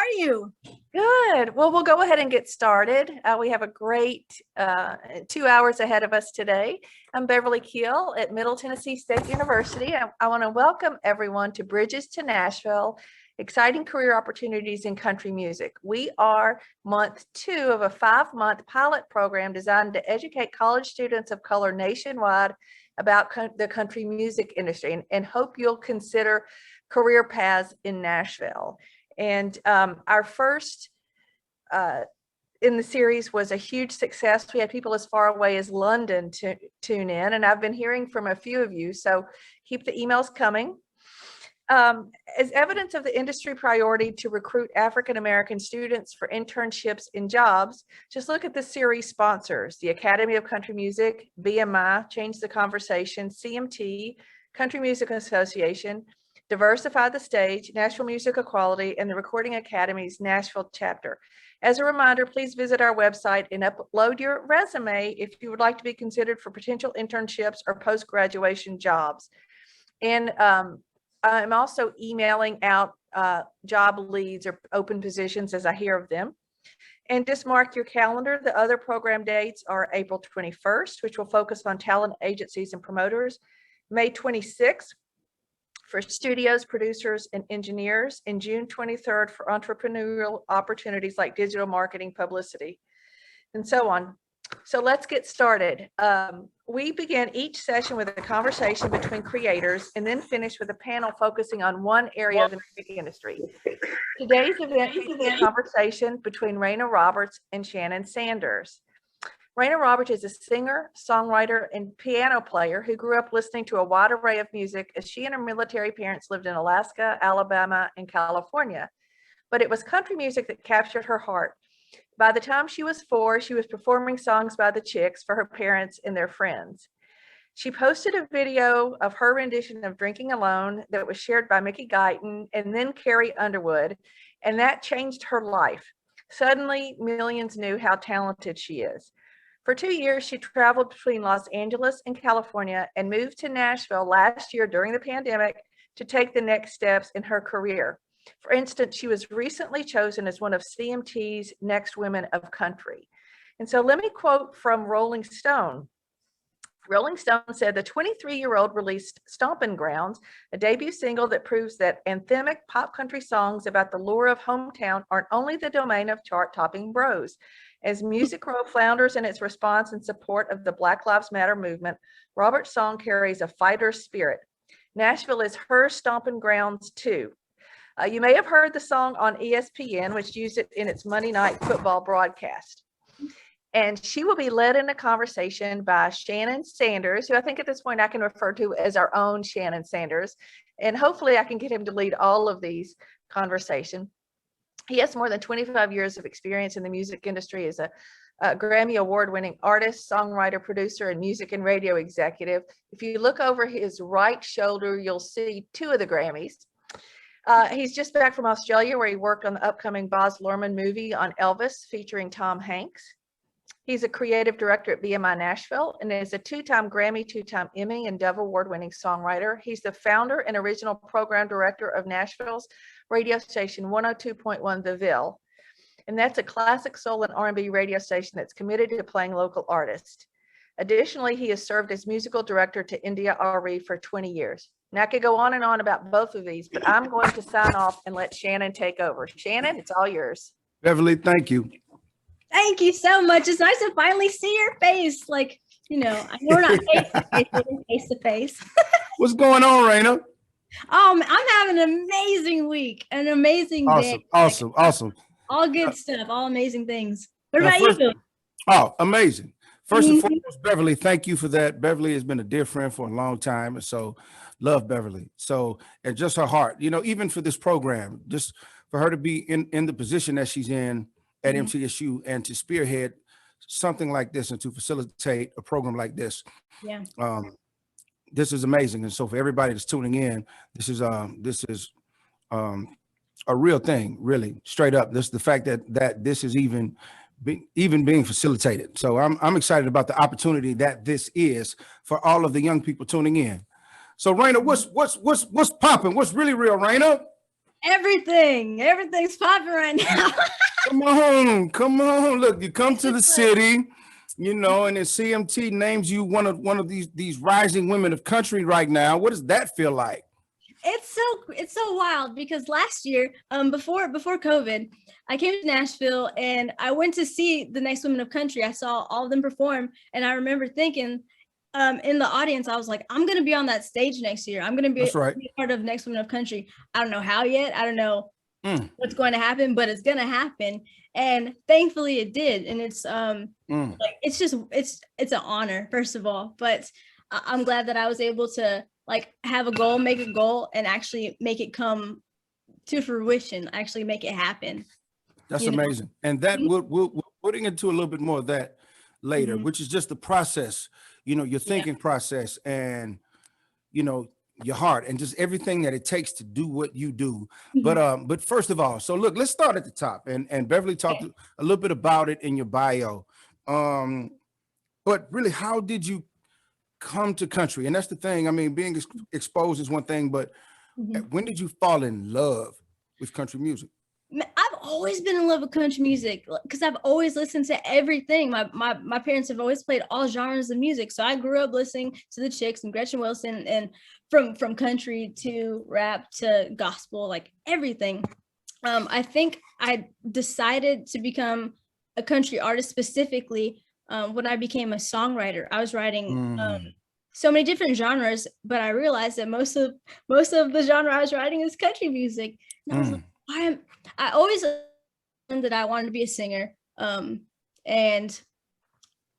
are you? Good. Well, we'll go ahead and get started. We have a great 2 hours ahead of us today. I'm Beverly Keel at Middle Tennessee State University. I want to welcome everyone to Bridges to Nashville, exciting career opportunities in country music. We are month 2 of a 5-month pilot program designed to educate college students of color nationwide about the country music industry and hope you'll consider career paths in Nashville. And our first in the series was a huge success. We had people as far away as London to tune in, and I've been hearing from a few of you, so keep the emails coming. As evidence of the industry priority to recruit African-American students for internships and jobs, just look at the series sponsors: the Academy of Country Music, BMI, Change the Conversation, CMT, Country Music Association, Diversify the Stage, Nashville Music Equality, and the Recording Academy's Nashville chapter. As a reminder, please visit our website and upload your resume if you would like to be considered for potential internships or post-graduation jobs. And I'm also emailing out job leads or open positions as I hear of them. And just mark your calendar. The other program dates are April 21st, which will focus on talent agencies and promoters, May 26th, for studios, producers, and engineers, and June 23rd for entrepreneurial opportunities like digital marketing, publicity, and so on. So let's get started. We begin each session with a conversation between creators and then finish with a panel focusing on one area of the music industry. Today's event is a conversation between Reyna Roberts and Shannon Sanders. Reyna Roberts is a singer, songwriter, and piano player who grew up listening to a wide array of music as she and her military parents lived in Alaska, Alabama, and California. But it was country music that captured her heart. By the time she was 4, she was performing songs by the Chicks for her parents and their friends. She posted a video of her rendition of Drinking Alone that was shared by Mickey Guyton and then Carrie Underwood, and that changed her life. Suddenly, millions knew how talented she is. For 2 years, she traveled between Los Angeles and California and moved to Nashville last year during the pandemic to take the next steps in her career. For instance, she was recently chosen as one of CMT's Next Women of Country. And so let me quote from Rolling Stone. Rolling Stone said the 23-year-old released Stompin' Grounds, a debut single that proves that anthemic pop country songs about the lure of hometown aren't only the domain of chart-topping bros. As Music Row flounders in its response and support of the Black Lives Matter movement, Robert's song carries a fighter's spirit. Nashville is her stomping grounds too. You may have heard the song on ESPN, which used it in its Monday Night Football broadcast. And she will be led in a conversation by Shannon Sanders, who I think at this point I can refer to as our own Shannon Sanders. And hopefully I can get him to lead all of these conversations. He has more than 25 years of experience in the music industry as a Grammy Award-winning artist, songwriter, producer, and music and radio executive. If you look over his right shoulder, you'll see 2 of the Grammys. He's just back from Australia, where he worked on the upcoming Baz Luhrmann movie on Elvis featuring Tom Hanks. He's a creative director at BMI Nashville and is a 2-time Grammy, 2-time Emmy, and Dove Award-winning songwriter. He's the founder and original program director of Nashville's radio station 102.1 The Ville. And that's a classic soul and R&B radio station that's committed to playing local artists. Additionally, he has served as musical director to India Ari for 20 years. Now I could go on and on about both of these, but I'm going to sign off and let Shannon take over. Shannon, it's all yours. Beverly, thank you. Thank you so much. It's nice to finally see your face. Like, I know we're not face-to-face, but we're face-to-face. What's going on, Reyna? I'm having an amazing week, an amazing day. Awesome. All good stuff, all amazing things. What about you? Oh, amazing. First and foremost, Beverly, thank you for that. Beverly has been a dear friend for a long time, and so love Beverly. So, and just her heart, even for this program, just for her to be in the position that she's in at MTSU and to spearhead something like this and to facilitate a program like this. Yeah. This is amazing. And so for everybody that's tuning in, this is a real thing, really, straight up. This the fact that this is even being facilitated. So I'm excited about the opportunity that this is for all of the young people tuning in. So Reyna, what's popping? What's really real, Reyna? Everything's popping right now. Come on. Look, you come to the city, you know, and then CMT names you one of these rising women of country right now. What does that feel like? It's so wild because last year, before COVID, I came to Nashville and I went to see the Next Women of Country. I saw all of them perform, and I remember thinking, in the audience, I was like, I'm gonna be on that stage next year. I'm gonna be, That's right. be part of Next Women of Country. I don't know how yet. I don't know what's going to happen, but it's gonna happen. And thankfully it did. And it's like it's an honor, first of all. But I'm glad that I was able to like have a goal, make a goal, and actually make it come to fruition, actually make it happen. That's amazing. And that we're putting into a little bit more of that later, which is just the process, you know, your thinking process and, you know, your heart and just everything that it takes to do what you do. But first of all, so look, let's start at the top. And Beverly talked a little bit about it in your bio. But really, how did you come to country? And that's the thing. I mean, being exposed is one thing, but when did you fall in love with country music? I've always been in love with country music because I've always listened to everything. My parents have always played all genres of music. So I grew up listening to the Chicks and Gretchen Wilson, and from country to rap to gospel, like everything. I think I decided to become a country artist specifically when I became a songwriter. I was writing so many different genres, but I realized that most of the genre I was writing is country music. And I was like, I always learned that I wanted to be a singer and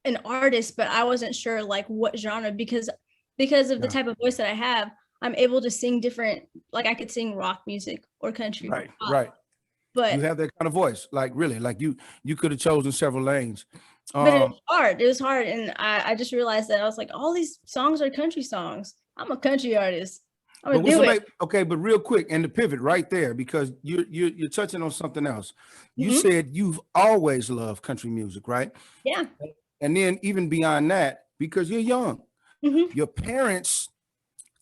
an artist, but I wasn't sure like what genre because of the type of voice that I have. I'm able to sing different, like I could sing rock music or country. Right. But you have that kind of voice, like really, like you could have chosen several lanes. But it was hard. It was hard. And I just realized that I was like, all these songs are country songs. I'm a country artist. I'm gonna do it. Okay, but real quick, and the pivot right there, because you're touching on something else. You said you've always loved country music, right? Yeah. And then even beyond that, because you're young, your parents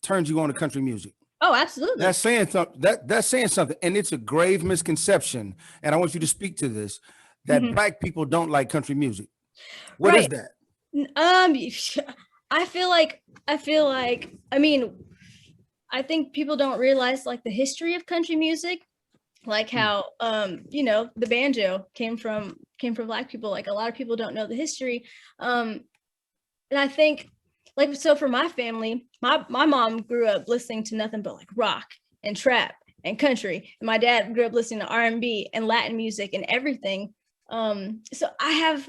turned you on to country music. Oh, absolutely. That's saying something. That's saying something, and it's a grave misconception. And I want you to speak to this: that Black people don't like country music. What is that? I feel like. I mean, I think people don't realize like the history of country music, like how you know, the banjo came from Black people. Like a lot of people don't know the history. And I think like, so for my family, my mom grew up listening to nothing but like rock and trap and country. And my dad grew up listening to R&B and Latin music and everything. So I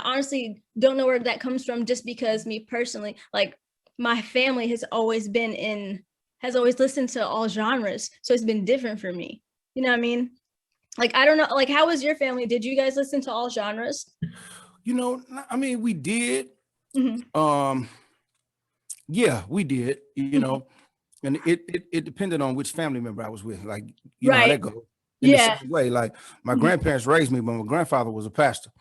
honestly don't know where that comes from, just because me personally, like my family has always listened to all genres. So it's been different for me. You know what I mean? Like, I don't know, like, how was your family? Did you guys listen to all genres? You know, I mean, we did. Yeah, we did, you know, and it depended on which family member I was with. Like, you know how that goes. In the same way, like my grandparents raised me, but my grandfather was a pastor,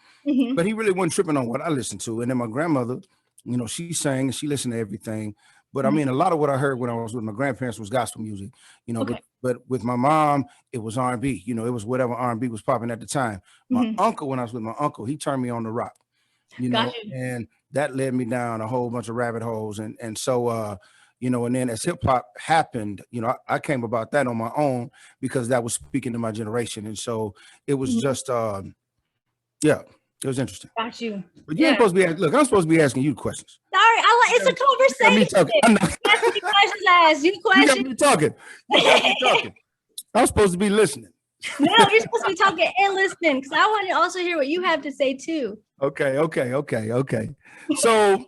but he really wasn't tripping on what I listened to. And then my grandmother, you know, she sang and she listened to everything. But I mean, a lot of what I heard when I was with my grandparents was gospel music, you know, but with my mom, it was R&B, you know, it was whatever R&B was popping at the time. My uncle, when I was with my uncle, he turned me on to rock, you know, and that led me down a whole bunch of rabbit holes. And so, you know, and then as hip hop happened, you know, I came about that on my own because that was speaking to my generation. And so it was just, yeah, it was interesting. Got you. But you ain't supposed to be, look, I'm supposed to be asking you questions. Sorry, it's a conversation. Ask me questions, I ask you questions. You got me talking. You got me talking. I'm supposed to be listening. No, you're supposed to be talking and listening, because I want to also hear what you have to say too. Okay. So,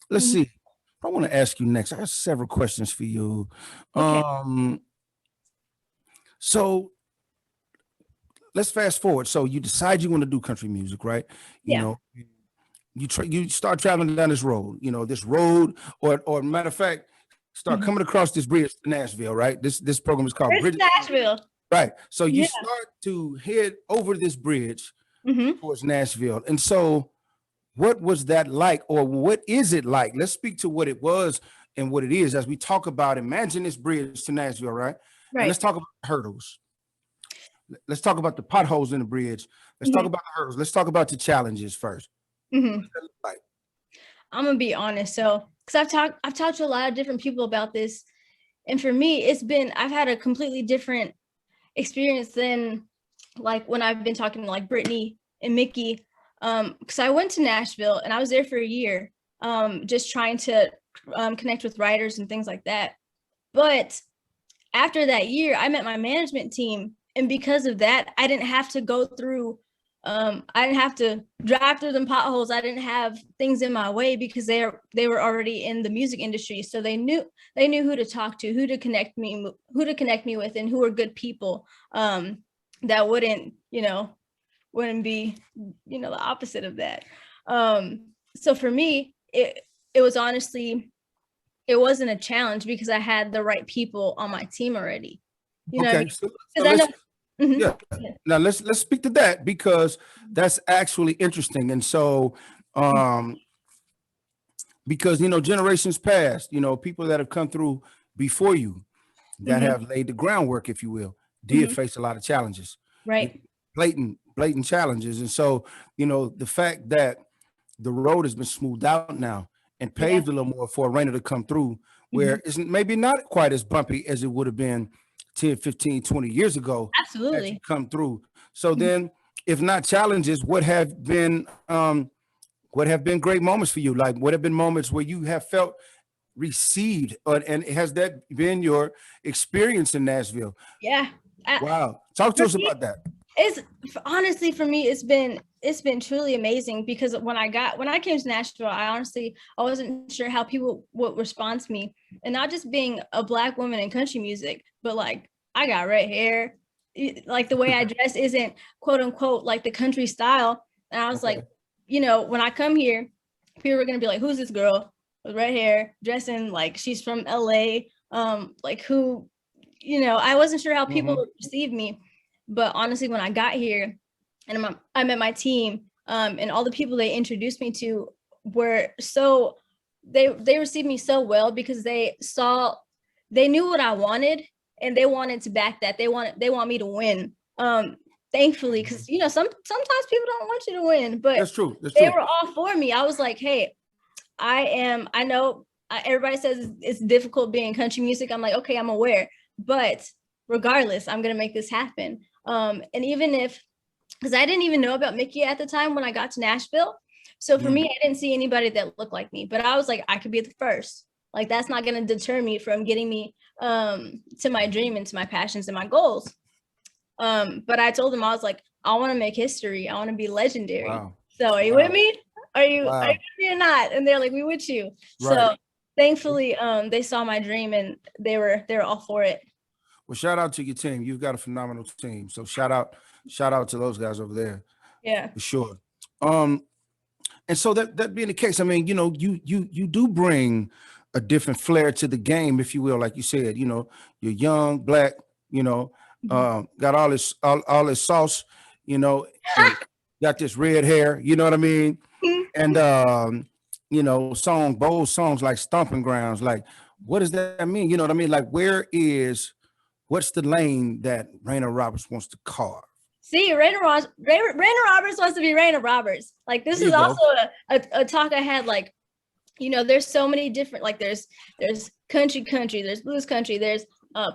let's see. I want to ask you next. I have several questions for you. So let's fast forward. So you decide you want to do country music, right? You know, you start traveling down this road, or matter of fact, start coming across this bridge to Nashville, right? This program is called Bridge Nashville. Right. So you start to head over this bridge towards Nashville. And so what was that like, or what is it like? Let's speak to what it was and what it is as we talk about imagine this bridge to Nashville, right? And Right. let's talk about hurdles. Let's talk about the potholes in the bridge. Let's talk about the hurdles. Let's talk about the challenges first. Mhm. What does that look like? I'm gonna be honest. So, because I've talked to a lot of different people about this, and for me, I've had a completely different experience than like when I've been talking to like Brittany and Mickey. Because I went to Nashville and I was there for a year, just trying to connect with writers and things like that. But after that year, I met my management team, and because of that, I didn't have to go through. I didn't have to drive through them potholes. I didn't have things in my way because they were already in the music industry, so they knew who to talk to, who to connect me with, and who were good people that wouldn't be the opposite of that. So for me, it was honestly, it wasn't a challenge because I had the right people on my team already. You know what I mean? So 'Cause I know. Mhm. yeah. Now let's speak to that because that's actually interesting. And so because generations past, people that have come through before you that have laid the groundwork, if you will, did face a lot of challenges. Right. Blatant challenges. And so, the fact that the road has been smoothed out now and paved a little more for Reyna to come through, where it's maybe not quite as bumpy as it would have been 10, 15, 20 years ago. Absolutely. As you come through. So then, if not challenges, what have been great moments for you? Like, what have been moments where you have felt received, and has that been your experience in Nashville? Yeah. Wow. Talk to us about that. It's honestly, for me, it's been truly amazing because when I came to Nashville, I wasn't sure how people would respond to me, and not just being a Black woman in country music, but like I got red hair, like the way I dress isn't quote unquote like the country style, and I was like, when I come here, people are gonna be like, who's this girl with red hair dressing like she's from LA? Like who, I wasn't sure how people would receive me. But honestly, when I got here and I met my team, and all the people they introduced me to were they received me so well because they knew what I wanted and they wanted to back that. They want me to win. Thankfully, because sometimes people don't want you to win, but that's true. They were all for me. I was like, hey, I know everybody says it's difficult being country music. I'm like, okay, I'm aware, but regardless, I'm gonna make this happen. And even because I didn't even know about Mickey at the time when I got to Nashville. So for me, I didn't see anybody that looked like me, but I was like, I could be the first. Like, that's not going to deter me from getting me to my dream and to my passions and my goals. But I told them, I was like, I want to make history. I want to be legendary. Wow. So are you with me? Are you with me or not? And they're like, we with you. Right. So thankfully, they saw my dream and they were all for it. Well, shout out to your team. You've got a phenomenal team. So shout out to those guys over there. Yeah, for sure. And so that being the case, I mean, you do bring a different flair to the game, if you will. Like you said, you're young, Black, got all this sauce, got this red hair, you know what I mean? And bold songs like Stomping Grounds. Like, what does that mean? You know what I mean? Like, what's the lane that Reyna Roberts wants to carve? See, Reyna Roberts wants to be Reyna Roberts. Like, this is also a talk I had. Like, there's so many different. Like, there's country, there's blues country, there's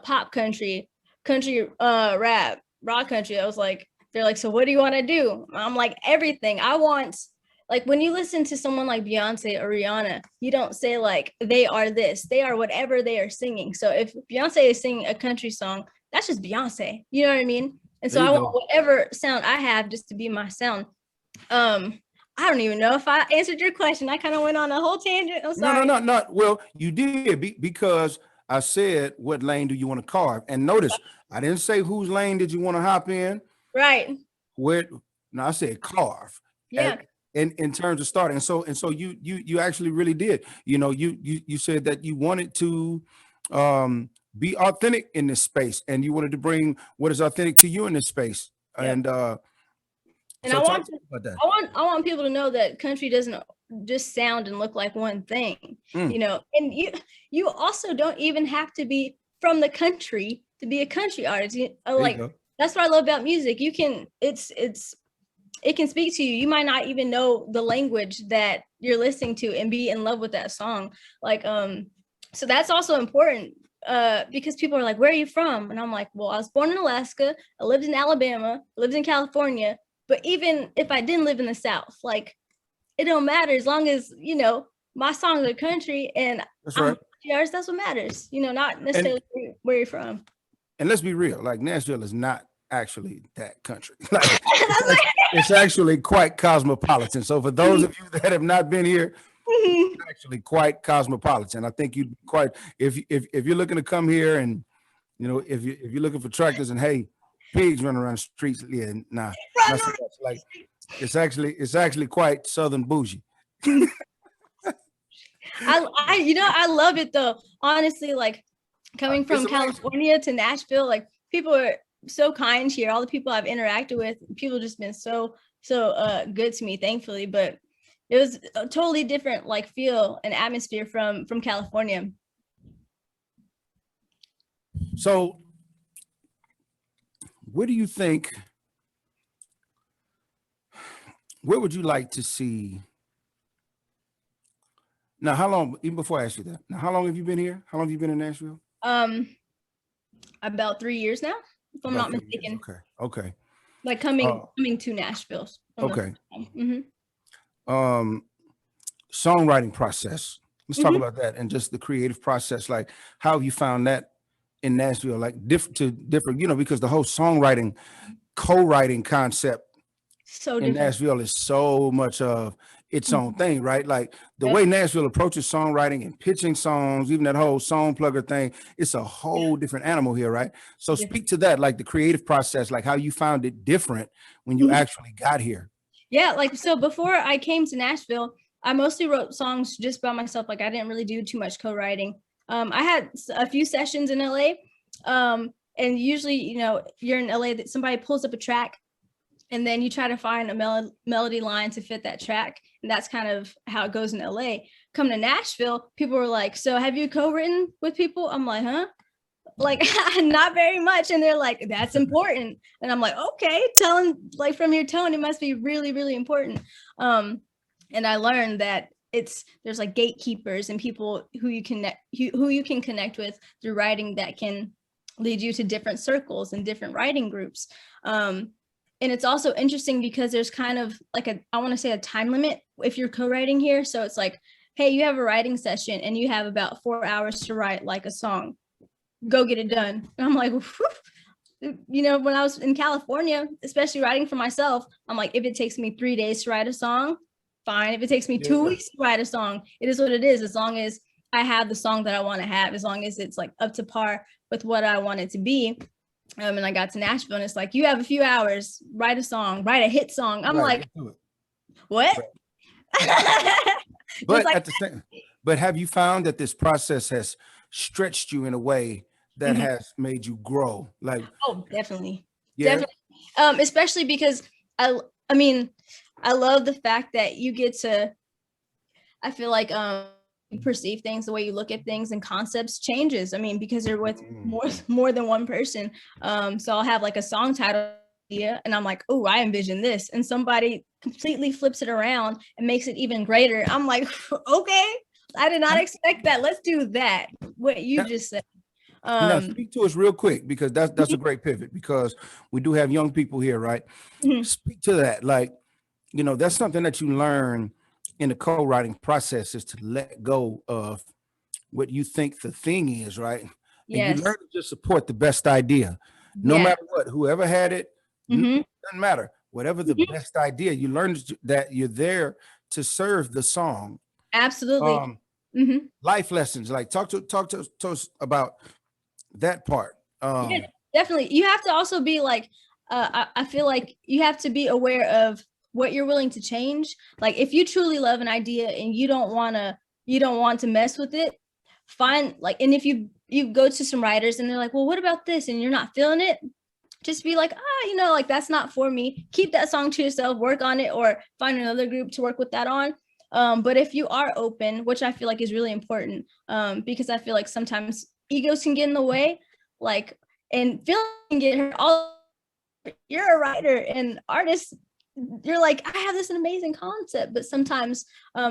pop country, rap, rock country. I was like, they're like, so what do you want to do? I'm like, everything. I want. Like, when you listen to someone like Beyonce or Rihanna, you don't say like they are this. They are whatever they are singing. So if Beyonce is singing a country song, that's just Beyonce. You know what I mean? And so I want whatever sound I have just to be my sound. I don't even know if I answered your question. I kind of went on a whole tangent. I'm sorry. No. Well, you did because I said, what lane do you want to carve? And notice, I didn't say whose lane did you want to hop in. Right. No, I said carve. Yeah. In terms of starting. And so you actually really did. You said that you wanted to be authentic in this space, and you wanted to bring what is authentic to you in this space. Yep. And so I want people to know that country doesn't just sound and look like one thing, you know. And you also don't even have to be from the country to be a country artist. Like that's what I love about music. You can it can speak to you. You might not even know the language that you're listening to and be in love with that song. Like so that's also important because people are like, where are you from? And I'm like, well, I was born in Alaska, I lived in Alabama, lived in California. But even if I didn't live in the South, like it don't matter as long as, you know, my songs are country and that's right. That's what matters, you know, not necessarily where you're from. And let's be real, like Nashville is not actually that country. Like, it's actually quite cosmopolitan. So for those of you that have not been here, it's actually quite cosmopolitan. I think you'd quite if you're looking to come here and you know if you're looking for tractors and hey, pigs running around the streets, yeah, nah, not so much. Like it's actually quite southern bougie. I love it though. Honestly, like coming from California to Nashville, like people are so kind here. All the people I've interacted with, people just been so good to me, thankfully. But it was a totally different like feel and atmosphere from California. So what do you think? Where would you like to see? Now, how long, even before I ask you that, now, how long have you been here? How long have you been in Nashville? About 3 years now, if I'm not mistaken. Okay. Like coming to Nashville. Okay. Songwriting process. Let's talk about that and just the creative process. Like, how have you found that in Nashville? Like different, you know, because the whole songwriting, co-writing concept in Nashville is so much of its own thing, right? Like the way Nashville approaches songwriting and pitching songs, even that whole song plugger thing, it's a whole different animal here, right? So speak to that, like the creative process, like how you found it different when you actually got here. Yeah, like so before I came to Nashville, I mostly wrote songs just by myself. Like I didn't really do too much co-writing. I had a few sessions in LA. And usually, you know, you're in LA that somebody pulls up a track and then you try to find a melody line to fit that track. And that's kind of how it goes in LA. Come to Nashville, people were like, so have you co-written with people? I'm like, huh? Like, not very much. And they're like, that's important. And I'm like, okay, like from your tone, it must be really, really important. And I learned that there's like gatekeepers and people who you can connect with through writing that can lead you to different circles and different writing groups. And it's also interesting because there's kind of like I want to say a time limit if you're co-writing here. So it's like, hey, you have a writing session and you have about 4 hours to write like a song. Go get it done. And I'm like, whew. You know, when I was in California, especially writing for myself, I'm like, if it takes me 3 days to write a song, fine. If it takes me 2 weeks to write a song, it is what it is. As long as I have the song that I want to have, as long as it's like up to par with what I want it to be. And I got to Nashville and it's like, you have a few hours, write a song, write a hit song. I'm like, what? But like, at the same, but have you found that this process has stretched you in a way that has made you grow? Like, oh, definitely. Yeah. Definitely. Especially because I mean, I love the fact that you get to, I feel like, you perceive things, the way you look at things and concepts changes. I mean, because you're with more than one person. So I'll have like a song title idea and I'm like, oh, I envision this. And somebody completely flips it around and makes it even greater. I'm like, okay, I did not expect that. Let's do that. What you just said. Now speak to us real quick, because that's a great pivot, because we do have young people here, right? Speak to that. Like, you know, that's something that you learn in the co-writing process, is to let go of what you think the thing is, right? And you learn to just support the best idea, no matter what, whoever had it, doesn't matter. Whatever the best idea, you learn that you're there to serve the song. Absolutely. Life lessons, like talk to us about that part. Yeah, definitely. You have to also be like, I feel like you have to be aware of what you're willing to change. Like if you truly love an idea and you don't want to mess with it, fine. Like, and if you go to some writers and they're like, well, what about this? And you're not feeling it, just be like, you know, like that's not for me. Keep that song to yourself, work on it, or find another group to work with that on. But if you are open, which I feel like is really important, because I feel like sometimes egos can get in the way, like, and feelings can get hurt. You're a writer and artist. You're like, I have this amazing concept, but sometimes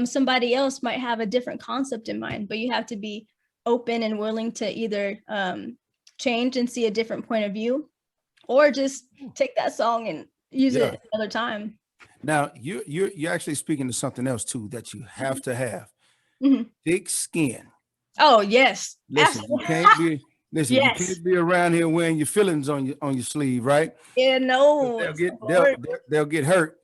somebody else might have a different concept in mind. But you have to be open and willing to either change and see a different point of view, or just take that song and use it another time. Now you're actually speaking to something else too that you have to have. Thick skin. Oh yes. Listen, you can't be listen, Yes. you can't be around here wearing your feelings on your sleeve, right? Yeah, no. They'll get hurt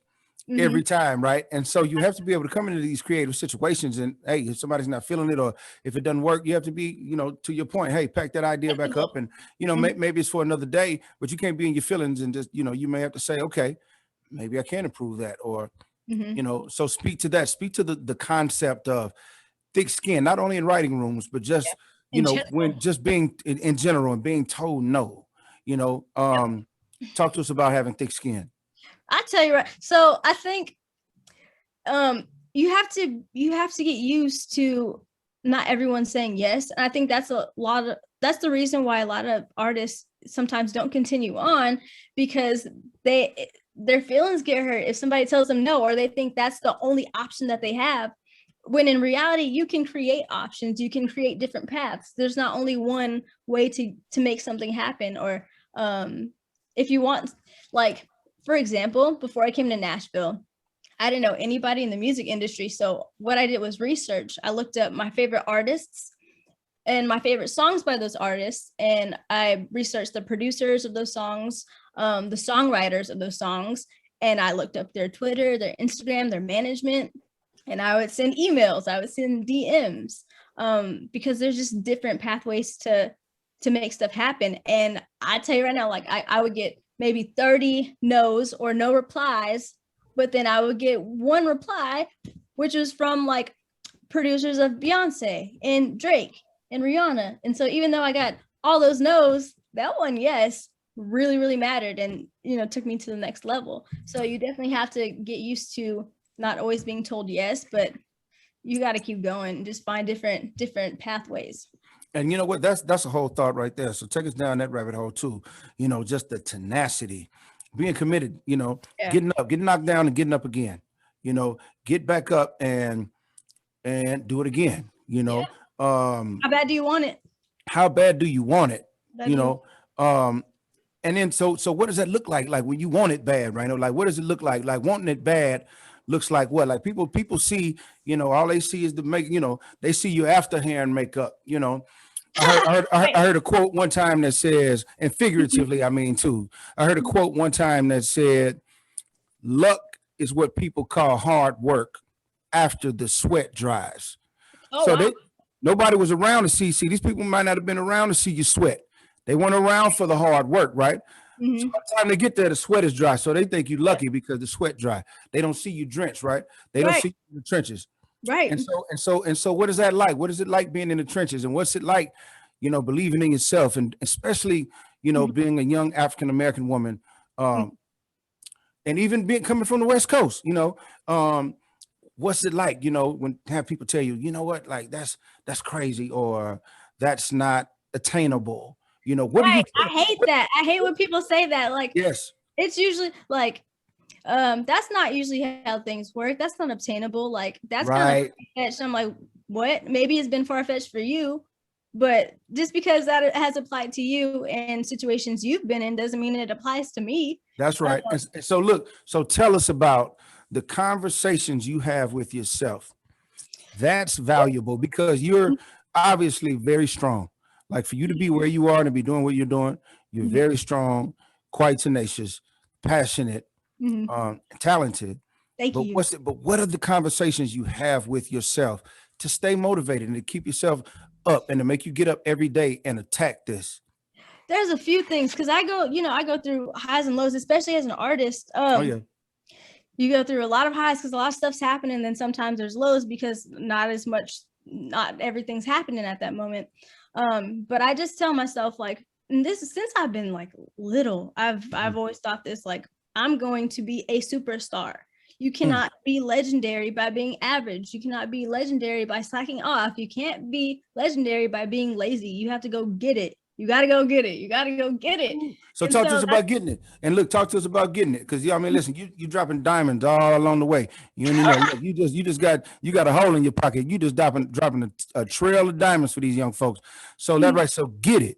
every time, right? And so you have to be able to come into these creative situations, and hey, if somebody's not feeling it or if it doesn't work, you have to be, to your point, hey, pack that idea back up, and maybe it's for another day, but you can't be in your feelings and just, you may have to say, okay, maybe I can improve that, or so speak to that, speak to the concept of thick skin, not only in writing rooms, but just when just being in general and being told no. Talk to us about having thick skin. I tell you right. So I think you have to get used to not everyone saying yes. And I think that's the reason why a lot of artists sometimes don't continue on, because their feelings get hurt if somebody tells them no, or they think that's the only option that they have. When in reality, you can create options, you can create different paths. There's not only one way to make something happen. Or if you want, like, for example, before I came to Nashville, I didn't know anybody in the music industry. So what I did was research. I looked up my favorite artists and my favorite songs by those artists. And I researched the producers of those songs, the songwriters of those songs. And I looked up their Twitter, their Instagram, their management. And I would send emails, I would send DMs, because there's just different pathways to make stuff happen. And I tell you right now, like I would get maybe 30 no's or no replies, but then I would get one reply, which was from like producers of Beyonce and Drake and Rihanna. And so even though I got all those no's, that one yes really, really mattered, and took me to the next level. So you definitely have to get used to not always being told yes, but you got to keep going and just find different pathways. And you know what? That's a whole thought right there. So take us down that rabbit hole too. Just the tenacity, being committed. Getting up, getting knocked down, and getting up again. Get back up and do it again. How bad do you want it? How bad do you want it? And then so what does that look like? Like when you want it bad, right? Like what does it look like? Like wanting it bad looks like what? Like people see, all they see is the make, they see you after hair and makeup, I heard a quote one time that says, and figuratively, I mean too, I heard a quote one time that said, luck is what people call hard work after the sweat dries. Nobody was around to see these people might not have been around to see you sweat. They weren't around for the hard work, right? So by the time they get there, the sweat is dry. So they think you're lucky because the sweat dry. They don't see you drenched, right? They don't see you in the trenches. Right. And so what is that like? What is it like being in the trenches? And what's it like, believing in yourself, and especially, being a young African-American woman, and even coming from the West Coast, what's it like, when have people tell you, what, like that's crazy, or that's not attainable. What do you think? I hate that. I hate when people say that. Like, yes, it's usually like, that's not usually how things work. That's not obtainable. Like, that's kind of far-fetched. I'm like, what? Maybe it's been far-fetched for you, but just because that has applied to you and situations you've been in doesn't mean it applies to me. That's right. And so look, so tell us about the conversations you have with yourself. That's valuable because you're obviously very strong. Like for you to be where you are and to be doing what you're doing, you're very strong, quite tenacious, passionate, talented. Thank you. But what are the conversations you have with yourself to stay motivated and to keep yourself up and to make you get up every day and attack this? There's a few things, because I go through highs and lows, especially as an artist. You go through a lot of highs because a lot of stuff's happening, and then sometimes there's lows because not everything's happening at that moment. But I just tell myself, like, and this is since I've been like little, I've always thought this, like, I'm going to be a superstar. You cannot be legendary by being average. You cannot be legendary by slacking off. You can't be legendary by being lazy. You have to go get it. You got to go get it. You got to go get it. So And talk to us about getting it. And look, talk to us about getting it. Cause I mean, listen, you dropping diamonds all along the way. You know, look, you just got a hole in your pocket. You just dropping a trail of diamonds for these young folks. So that right. So get it,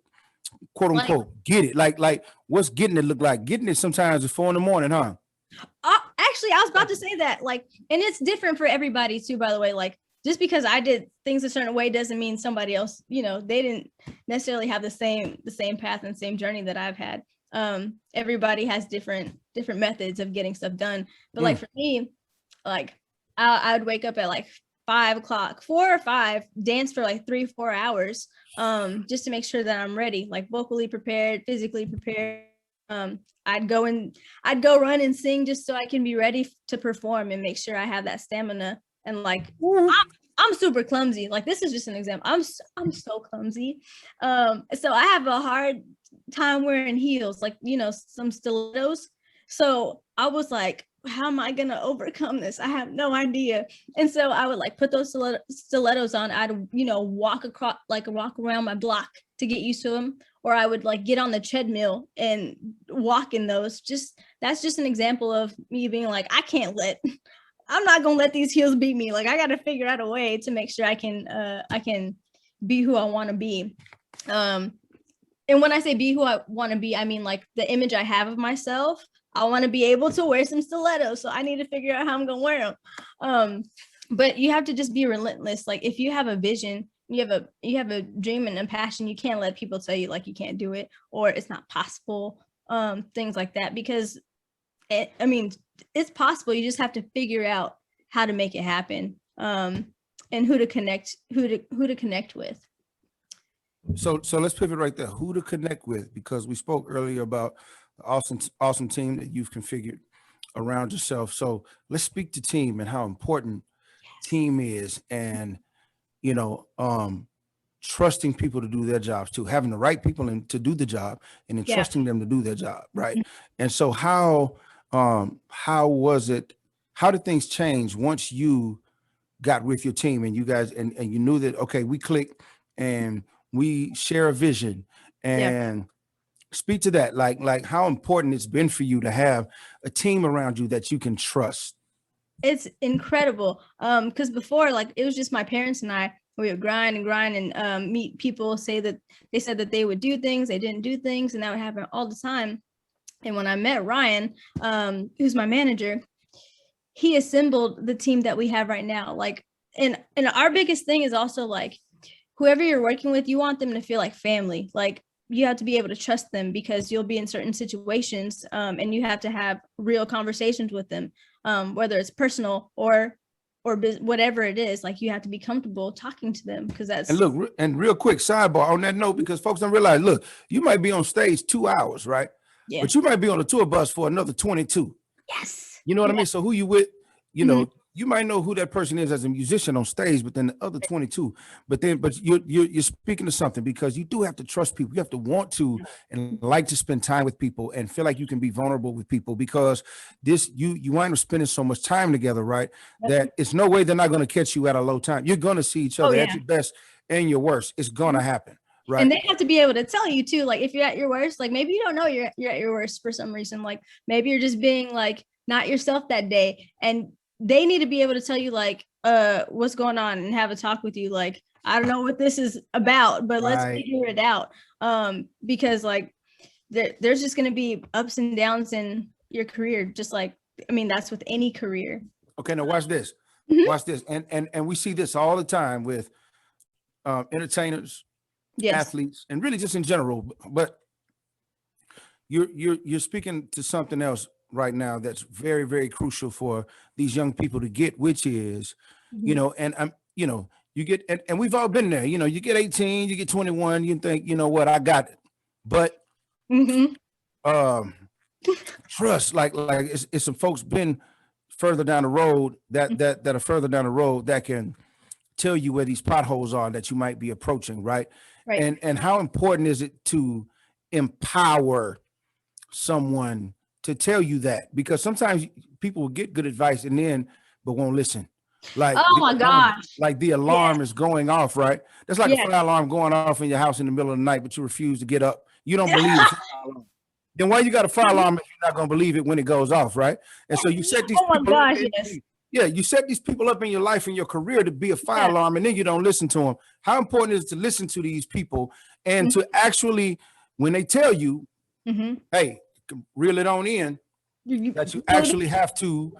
quote unquote, get it. Like what's getting it look like? Getting it sometimes is 4 a.m, huh? Actually, I was about to say that, like, and it's different for everybody too, by the way. Like, just because I did things a certain way doesn't mean somebody else, you know, they didn't necessarily have the same path and same journey that I've had. Everybody has different methods of getting stuff done. But like for me, like I would wake up at like 5 o'clock, 4 or 5, dance for like 3-4 hours, just to make sure that I'm ready, like vocally prepared, physically prepared. I'd go run and sing just so I can be ready to perform and make sure I have that stamina. And like, I'm super clumsy. Like, this is just an example. I'm so clumsy. So I have a hard time wearing heels, like, you know, some stilettos. So I was like, how am I going to overcome this? I have no idea. And so I would like put those stilettos on. I'd, you know, walk around my block to get used to them. Or I would like get on the treadmill and walk in those. That's just an example of me being like, I'm not gonna let these heels beat me. Like, I got to figure out a way to make sure I can be who I want to be. And when I say be who I want to be, I mean like the image I have of myself. I want to be able to wear some stilettos, so I need to figure out how I'm gonna wear them. But you have to just be relentless. Like, if you have a vision, you have a dream and a passion, you can't let people tell you like you can't do it or it's not possible. Things like that, because it's possible. You just have to figure out how to make it happen, and who to connect with. So let's pivot right there. Who to connect with, because we spoke earlier about the awesome team that you've configured around yourself. So let's speak to team and how important team is, and you know, trusting people to do their jobs too, having the right people in to do the job, and then trusting them to do their job, right? And so how was it? How did things change once you got with your team and you guys and you knew that, okay, we click and we share a vision? And speak to that, like how important it's been for you to have a team around you that you can trust. It's incredible. Because before, like, it was just my parents and I. We would grind and meet people, say that they said that they would do things, they didn't do things, and that would happen all the time. And when I met Ryan, who's my manager, he assembled the team that we have right now. Like, and our biggest thing is also like, whoever you're working with, you want them to feel like family. Like, you have to be able to trust them because you'll be in certain situations, and you have to have real conversations with them, whether it's personal or whatever it is. Like, you have to be comfortable talking to them, because that's. And look, and real quick sidebar on that note, because folks don't realize, look, you might be on stage 2 hours, right? Yeah. But you might be on a tour bus for another 22. Yes. You know what I mean? So who you with, you know, you might know who that person is as a musician on stage, but then the other 22, but you're speaking to something, because you do have to trust people. You have to want to and like to spend time with people and feel like you can be vulnerable with people, because you wind up spending so much time together, right? That it's no way they're not going to catch you at a low time. You're going to see each other at your best and your worst. It's going to happen. Right. And they have to be able to tell you too, like, if you're at your worst, like, maybe you don't know you're at your worst for some reason. Like, maybe you're just being like not yourself that day, and they need to be able to tell you like what's going on and have a talk with you. Like, I don't know what this is about, but let's figure it out. Because like there's just going to be ups and downs in your career, just like, I mean, that's with any career. Okay, now watch this. Watch this. And we see this all the time with entertainers, athletes, and really just in general. But you're speaking to something else right now that's very, very crucial for these young people to get, which is, you know, and you know, you get, and we've all been there, you know, you get 18, you get 21, you think, you know what, I got it. But trust, like it's some folks been further down the road that are further down the road that can tell you where these potholes are that you might be approaching, right? And how important is it to empower someone to tell you that, because sometimes people will get good advice and then but won't listen. Like Oh my gosh. Like the alarm is going off, right? That's like a Yeah. fire alarm going off in your house in the middle of the night, but you refuse to get up. You don't believe the fire alarm. Then why you got a fire alarm if you're not going to believe it when it goes off, right? And so you set these Oh my people up gosh, in- yes. yeah, you set these people up in your life and your career to be a fire Yeah. alarm, and then you don't listen to them. How important is it to listen to these people and to actually, when they tell you, hey, reel it on in, that you actually have to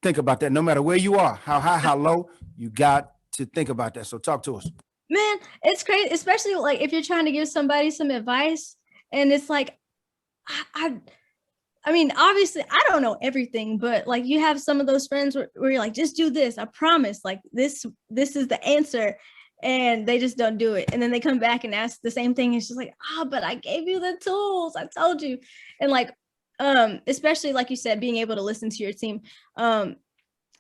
think about that no matter where you are, how high, how low, you got to think about that. So talk to us. Man, it's crazy, especially like if you're trying to give somebody some advice and it's like, I mean, obviously I don't know everything, but like you have some of those friends where you're like, just do this. I promise, like this is the answer. And they just don't do it. And then they come back and ask the same thing. It's just like, but I gave you the tools. I told you. And like, especially like you said, being able to listen to your team. And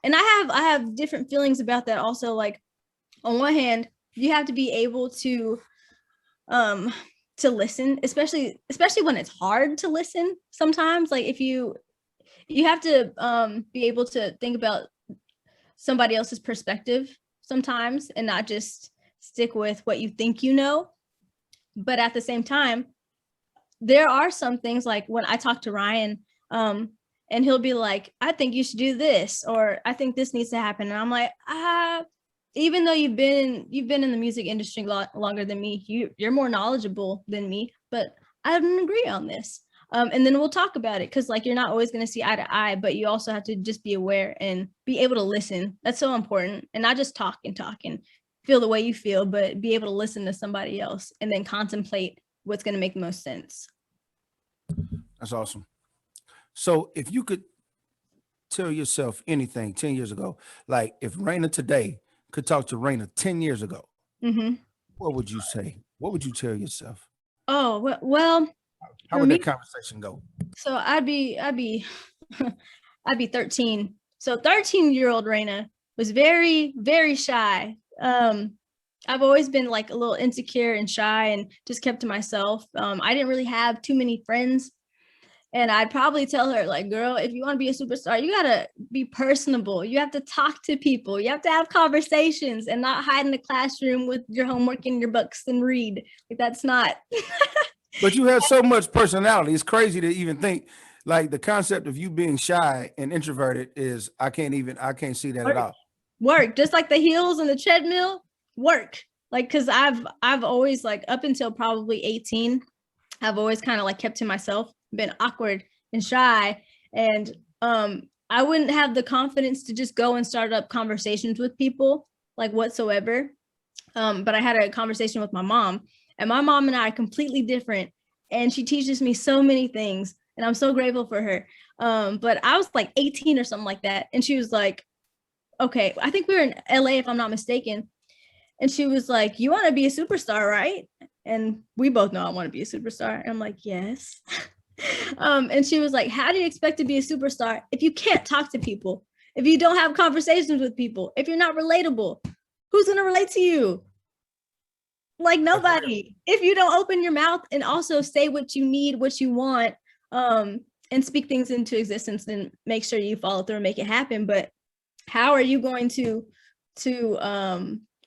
I have different feelings about that also. Like on one hand, you have to be able to listen, especially when it's hard to listen sometimes. Like if you have to be able to think about somebody else's perspective sometimes and not just stick with what you think you know. But at the same time, there are some things like when I talk to Ryan, and he'll be like, I think you should do this, or I think this needs to happen. And I'm like, even though you've been in the music industry a lot longer than me, you're more knowledgeable than me, but I don't agree on this. And then we'll talk about it, because like you're not always going to see eye to eye, but you also have to just be aware and be able to listen. That's so important. And not just talk and feel the way you feel, but be able to listen to somebody else and then contemplate what's going to make the most sense. That's awesome. So if you could tell yourself anything 10 years ago, like if Reyna today could talk to Reyna 10 years ago, what would you say? What would you tell yourself? Oh, well, how would that conversation go? So I'd be 13. So 13-year-old Reyna was very, very shy. I've always been like a little insecure and shy and just kept to myself. I didn't really have too many friends. And I'd probably tell her, like, girl, if you want to be a superstar, you got to be personable. You have to talk to people. You have to have conversations and not hide in the classroom with your homework and your books and read. Like, that's not. But you have so much personality. It's crazy to even think, like, the concept of you being shy and introverted is, I can't see that at all. Work, just like the heels and the treadmill, work. Like, because I've always, like, up until probably 18, I've always kind of like kept to myself, been awkward and shy. And I wouldn't have the confidence to just go and start up conversations with people, like, whatsoever. But I had a conversation with my mom, and my mom and I are completely different. And she teaches me so many things, and I'm so grateful for her. But I was like 18 or something like that. And she was like, okay, I think we were in LA, if I'm not mistaken. And she was like, you want to be a superstar, right? And we both know I want to be a superstar. And I'm like, yes. And she was like, how do you expect to be a superstar if you can't talk to people, if you don't have conversations with people, if you're not relatable? Who's going to relate to you? Like, nobody. If you don't open your mouth and also say what you need, what you want, and speak things into existence, then make sure you follow through and make it happen. But how are you going to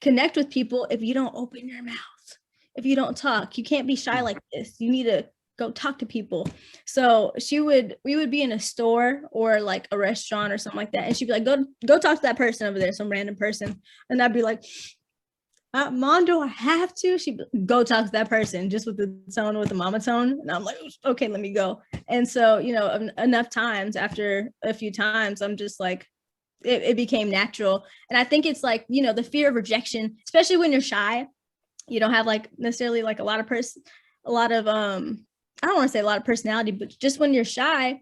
connect with people if you don't open your mouth? If you don't talk? You can't be shy like this. You need to go talk to people. So we would be in a store or like a restaurant or something like that, and she'd be like, go talk to that person over there, some random person. And I'd be like, Mom, do I have to? She'd be like, go talk to that person, just with the mama tone. And I'm like, okay, let me go. And so, enough times, after a few times, I'm just like, it became natural. And I think it's like, the fear of rejection, especially when you're shy. You don't have like necessarily like a lot of I don't want to say a lot of personality, but just when you're shy,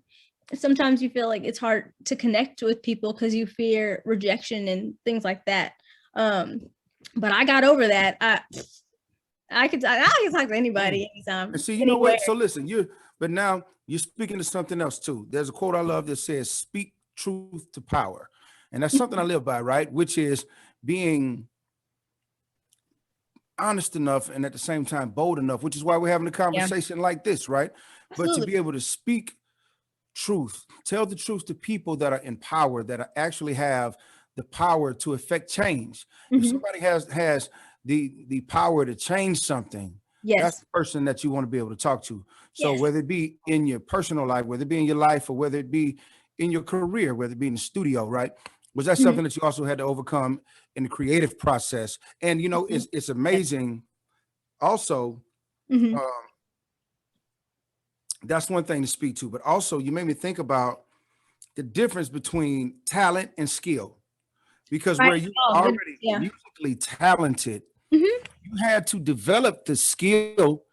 sometimes you feel like it's hard to connect with people because you fear rejection and things like that. But I got over that. I can talk to anybody anytime. And see, you know what? So listen, but now you're speaking to something else too. There's a quote I love that says, "Speak truth to power," and that's something I live by, right? Which is being honest enough and at the same time bold enough, which is why we're having a conversation like this, right? Absolutely. But to be able to speak truth. Tell the truth to people that are in power, that are actually have the power to affect change. If Mhm. somebody has the power to change something, that's Yes. the person that you want to be able to talk to. So Yes. whether it be in your personal life, whether it be in your life, or whether it be in your career, whether it be in the studio, right? Was that Mhm. something that you also had to overcome in the creative process? And you know, it's amazing. Also, Mhm. um, that's one thing to speak to, but also you made me think about the difference between talent and skill. Because where Right. you Oh, good. already Yeah. musically talented, Mhm. you had to develop the skill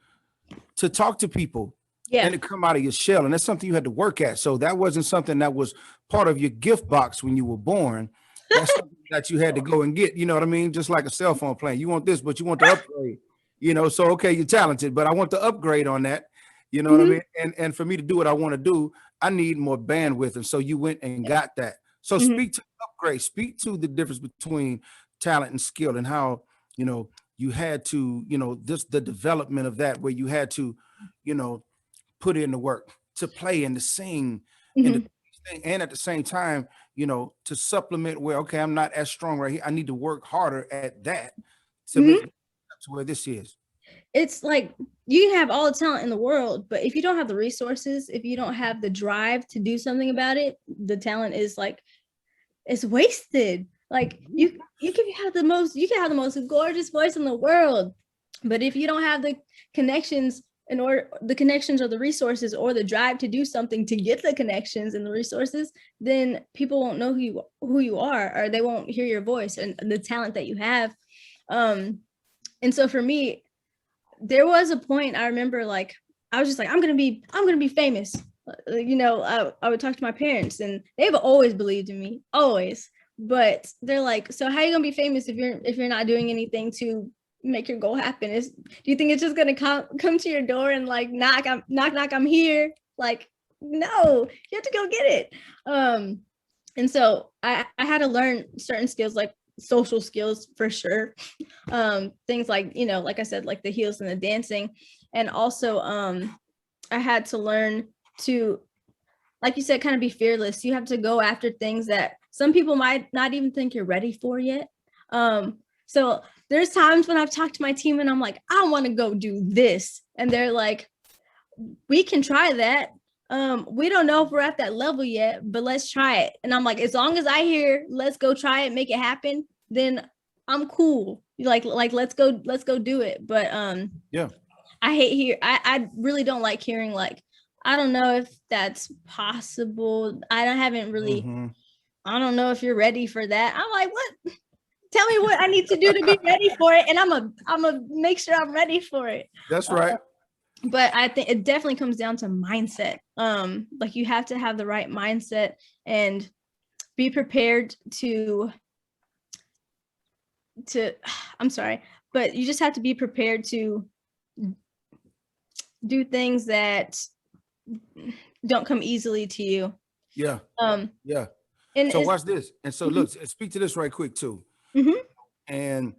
to talk to people Yeah. and to come out of your shell. And that's something you had to work at. So that wasn't something that was part of your gift box when you were born. That's something that you had to go and get, you know what I mean? Just like a cell phone plan. You want this, but you want the upgrade, you know? So, okay, you're talented, but I want the upgrade on that. You know what I Mhm. mean? And for me to do what I want to do, I need more bandwidth. And so you went and got that. So Mhm. speak to upgrade, speak to the difference between talent and skill, and how, you know, you had to, you know, this the development of that, where you had to, you know, put in the work to play and to sing and to Mhm. sing, and at the same time, you know, to supplement where, okay, I'm not as strong right here. I need to work harder at that to make Mhm. it to where this is. It's like you have all the talent in the world, but if you don't have the resources, if you don't have the drive to do something about it, the talent is like it's wasted. Like you can have the most gorgeous voice in the world, but if you don't have the connections in order the connections or the resources or the drive to do something to get the connections and the resources, then people won't know who you are, or they won't hear your voice and the talent that you have. Um, and so for me, there was a point I remember, like I was just like, I'm gonna be famous. You know, I would talk to my parents and they've always believed in me, always. But they're like, so how are you gonna be famous if you're not doing anything to make your goal happen? Do you think it's just gonna come to your door and like knock, I'm here? Like, no, you have to go get it. And so I had to learn certain skills, like social skills for sure. Things like, you know, like I said, like the heels and the dancing. And also I had to learn to, like you said, kind of be fearless. You have to go after things that some people might not even think you're ready for yet. So there's times when I've talked to my team and I'm like, I want to go do this, and they're like, we can try that. We don't know if we're at that level yet, but let's try it. And I'm like, as long as I hear let's go try it, make it happen, then I'm cool. Like let's go do it. But Yeah. I really don't like hearing like, I don't know if that's possible. Haven't really, Mhm. I don't know if you're ready for that. I'm like, what? Tell me what I need to do to be ready for it, and I'm a make sure I'm ready for it. That's right. But I think it definitely comes down to mindset. Like you have to have the right mindset and be prepared to I'm sorry, but you just have to be prepared to do things that don't come easily to you. Yeah. Um, Yeah. and So it's watch this. And so look, speak to this right quick too. mhm, And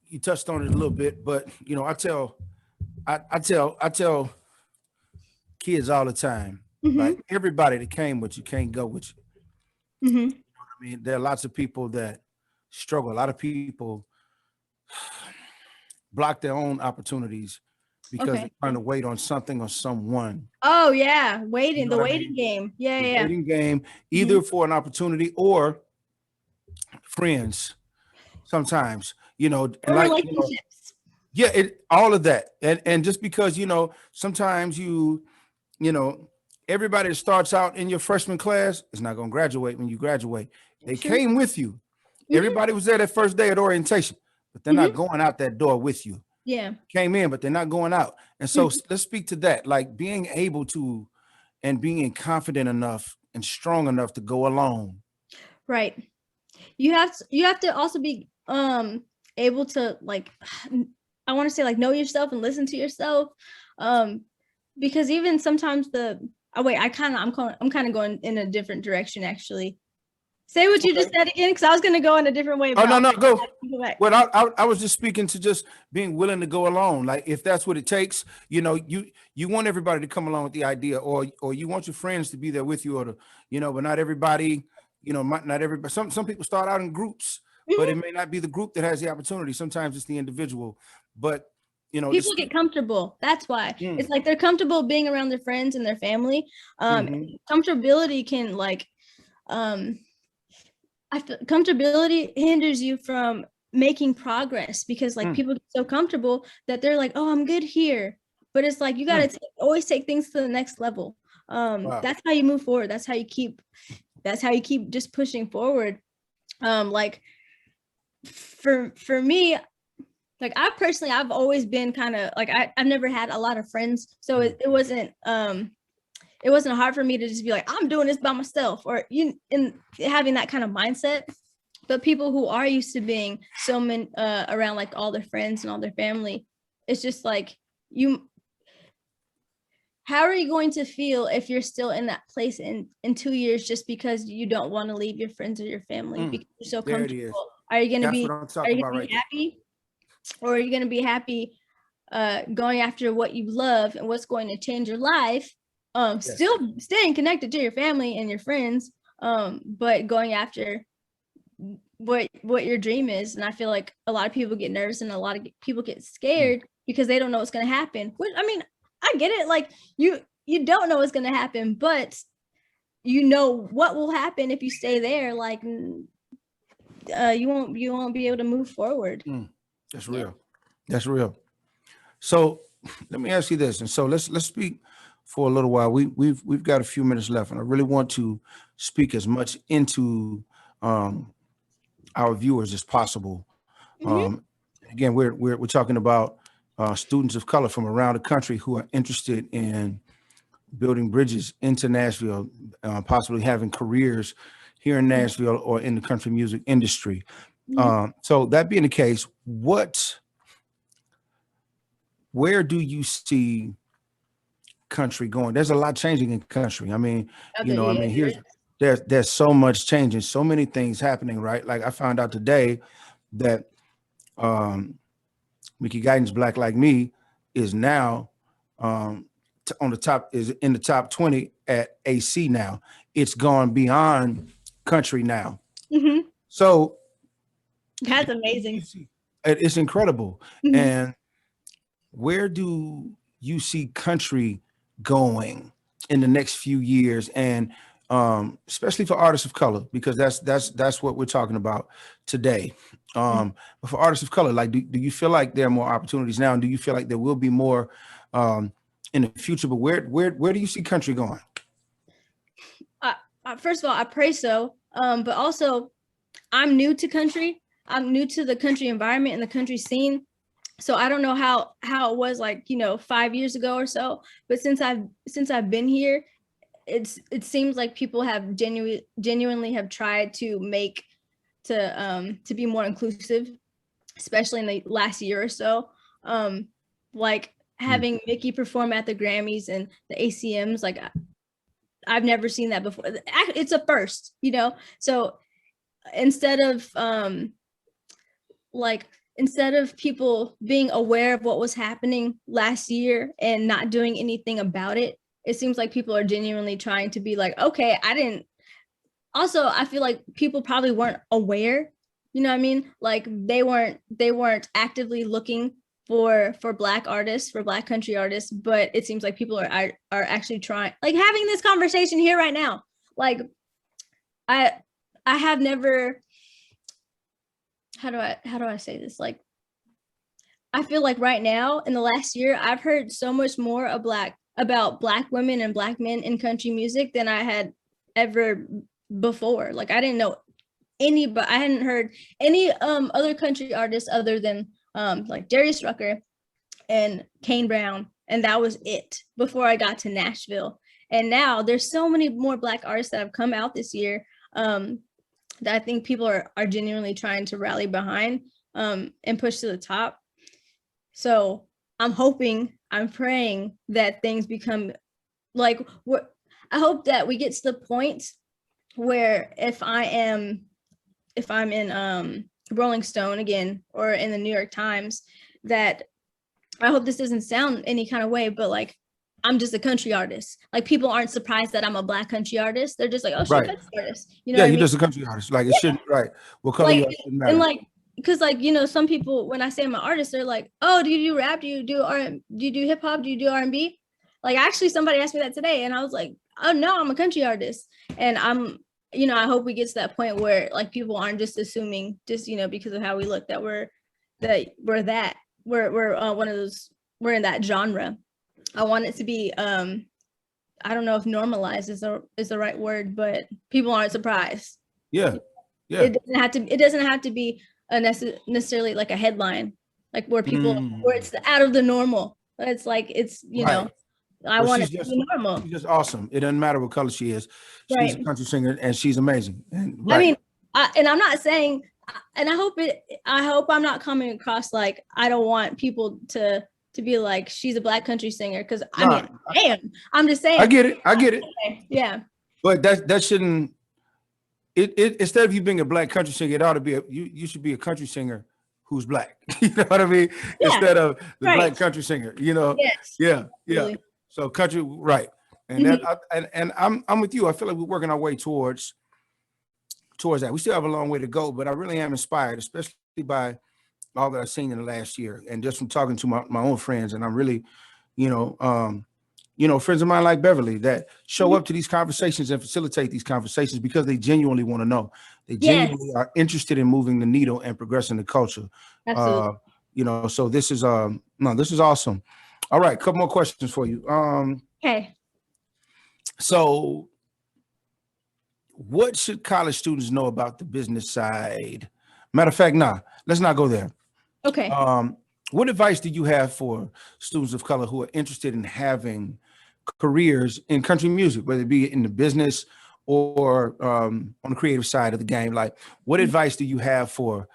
you touched on it a little bit, but you know, I tell kids all the time, like mhm, everybody that came with you can't go with you. mhm, I mean, there are lots of people that struggle. A lot of people block their own opportunities because they're okay. trying to wait on something or someone. Oh yeah, You know the what I waiting mean? game. Yeah, The yeah. waiting game, Mhm. either for an opportunity or friends. Sometimes, you know, and Or like, you know, relationships. yeah, all of that. And just because, you know, sometimes you know, everybody that starts out in your freshman class is not going to graduate when you graduate. They True. came with you. Mhm, Everybody was there that first day at orientation, but they're not mhm. going out that door with you. Yeah. Came in, but they're not going out. And so Mhm. let's speak to that, like being able to and being confident enough and strong enough to go alone. Right. You have to also be able to like I want to say like know yourself and listen to yourself. Um because even sometimes the oh wait, I'm kind of going in a different direction actually. Say what you just said again, because I was going to go in a different way. Oh, no, go. Go back. Well, I was just speaking to just being willing to go along. Like, if that's what it takes, you know, you want everybody to come along with the idea, or you want your friends to be there with you, or to, you know, but not everybody, you know, not everybody. Some people start out in groups, but it may not be the group that has the opportunity. Sometimes it's the individual, but you know, People get comfortable. That's why it's like they're comfortable being around their friends and their family. Comfortability can comfortability hinders you from making progress, because like people get so comfortable that they're like, oh, I'm good here. But it's like, you got to always take things to the next level. Wow. That's how you move forward. That's how you keep just pushing forward. Like for me, like I've always been kind of like, I've never had a lot of friends. So it wasn't hard for me to just be like, I'm doing this by myself, or in having that kind of mindset. But people who are used to being so many around like all their friends and all their family, it's just like, how are you going to feel if you're still in that place in 2 years, just because you don't want to leave your friends or your family because you're so comfortable? Are you going to be happy? Or are you going to be happy going after what you love and what's going to change your life? Still staying connected to your family and your friends, but going after what your dream is. And I feel like a lot of people get nervous and a lot of people get scared because they don't know what's going to happen. Which, I mean, I get it. Like you don't know what's going to happen, but you know what will happen if you stay there. Like you won't be able to move forward. That's real. That's real. So let me ask you this. And so let's speak for a little while. We've got a few minutes left, and I really want to speak as much into our viewers as possible. Again, we're talking about students of color from around the country who are interested in building bridges into Nashville, possibly having careers here in Nashville or in the country music industry. So that being the case, where do you see country going? There's a lot changing in country. I mean, there's so much changing, so many things happening, right? Like I found out today that Mickey Guyton's Black Like Me is now in the top 20 at AC now. It's gone beyond country now. So that's amazing. It's incredible. And where do you see country going in the next few years? And especially for artists of color, because that's what we're talking about today. But for artists of color, like, do you feel like there are more opportunities now? And do you feel like there will be more in the future? But where do you see country going? First of all, I pray so. But also, I'm new to country. I'm new to the country environment and the country scene. So I don't know how it was like, 5 years ago or so. But since I've been here, it seems like people have genuinely have tried to be more inclusive, especially in the last year or so. Like having Mickey perform at the Grammys and the ACMs, like I've never seen that before. It's a first, So instead of people being aware of what was happening last year and not doing anything about it, it seems like people are genuinely trying to be like, okay, I feel like people probably weren't aware, you know what I mean? Like they weren't actively looking for Black artists, for Black country artists, but it seems like people are actually trying, like having this conversation here right now. Like I have never, how do I say this? Like, I feel like right now in the last year, I've heard so much more about Black women and Black men in country music than I had ever before. Like I didn't know but I hadn't heard any other country artists other than like Darius Rucker and Kane Brown, and that was it before I got to Nashville. And now there's so many more Black artists that have come out this year that I think people are genuinely trying to rally behind and push to the top. So I'm praying that things become like, I hope that we get to the point where if I'm in Rolling Stone again or in the New York Times, that I hope this doesn't sound any kind of way, but like I'm just a country artist. Like people aren't surprised that I'm a Black country artist. They're just like, oh, she's a Right. country artist. You know Yeah, what I you're mean? just a country artist. Like it shouldn't, right. What color Like you are shouldn't and matter. like because like some people when I say I'm an artist, they're like, oh, do you do rap? Do you do do you do hip hop? Do you do R&B? Like actually somebody asked me that today and I was like, oh no, I'm a country artist. And I'm I hope we get to that point where like people aren't just assuming just because of how we look that we're one of those, we're in that genre. I want it to be I don't know if normalized is the right word, but people aren't surprised. Yeah. It doesn't have to be necessarily like a headline, like where it's out of the normal. It's like it's Right. I want it to be normal. She's just awesome. It doesn't matter what color she is. She's a country singer and she's amazing. And, I mean, and I'm not saying, and I hope I'm not coming across like I don't want people to be like she's a Black country singer, because I am. I'm just saying. I get it. Okay, yeah. But that shouldn't. It instead of you being a Black country singer, it ought to be you should be a country singer who's Black. You know what I mean? Yeah. Instead of the Black country singer. Yes. Yeah. Absolutely. So country, right? And and I'm with you. I feel like we're working our way towards that. We still have a long way to go, but I really am inspired, especially by all that I've seen in the last year, and just from talking to my own friends. And I'm really, friends of mine like Beverly that show up to these conversations and facilitate these conversations because they genuinely want to know. They genuinely are interested in moving the needle and progressing the culture. Absolutely. So this is this is awesome. All right, couple more questions for you. Okay. So what should college students know about the business side? Matter of fact, let's not go there. Okay. What advice do you have for students of color who are interested in having careers in country music, whether it be in the business or on the creative side of the game? Like, what advice do you have for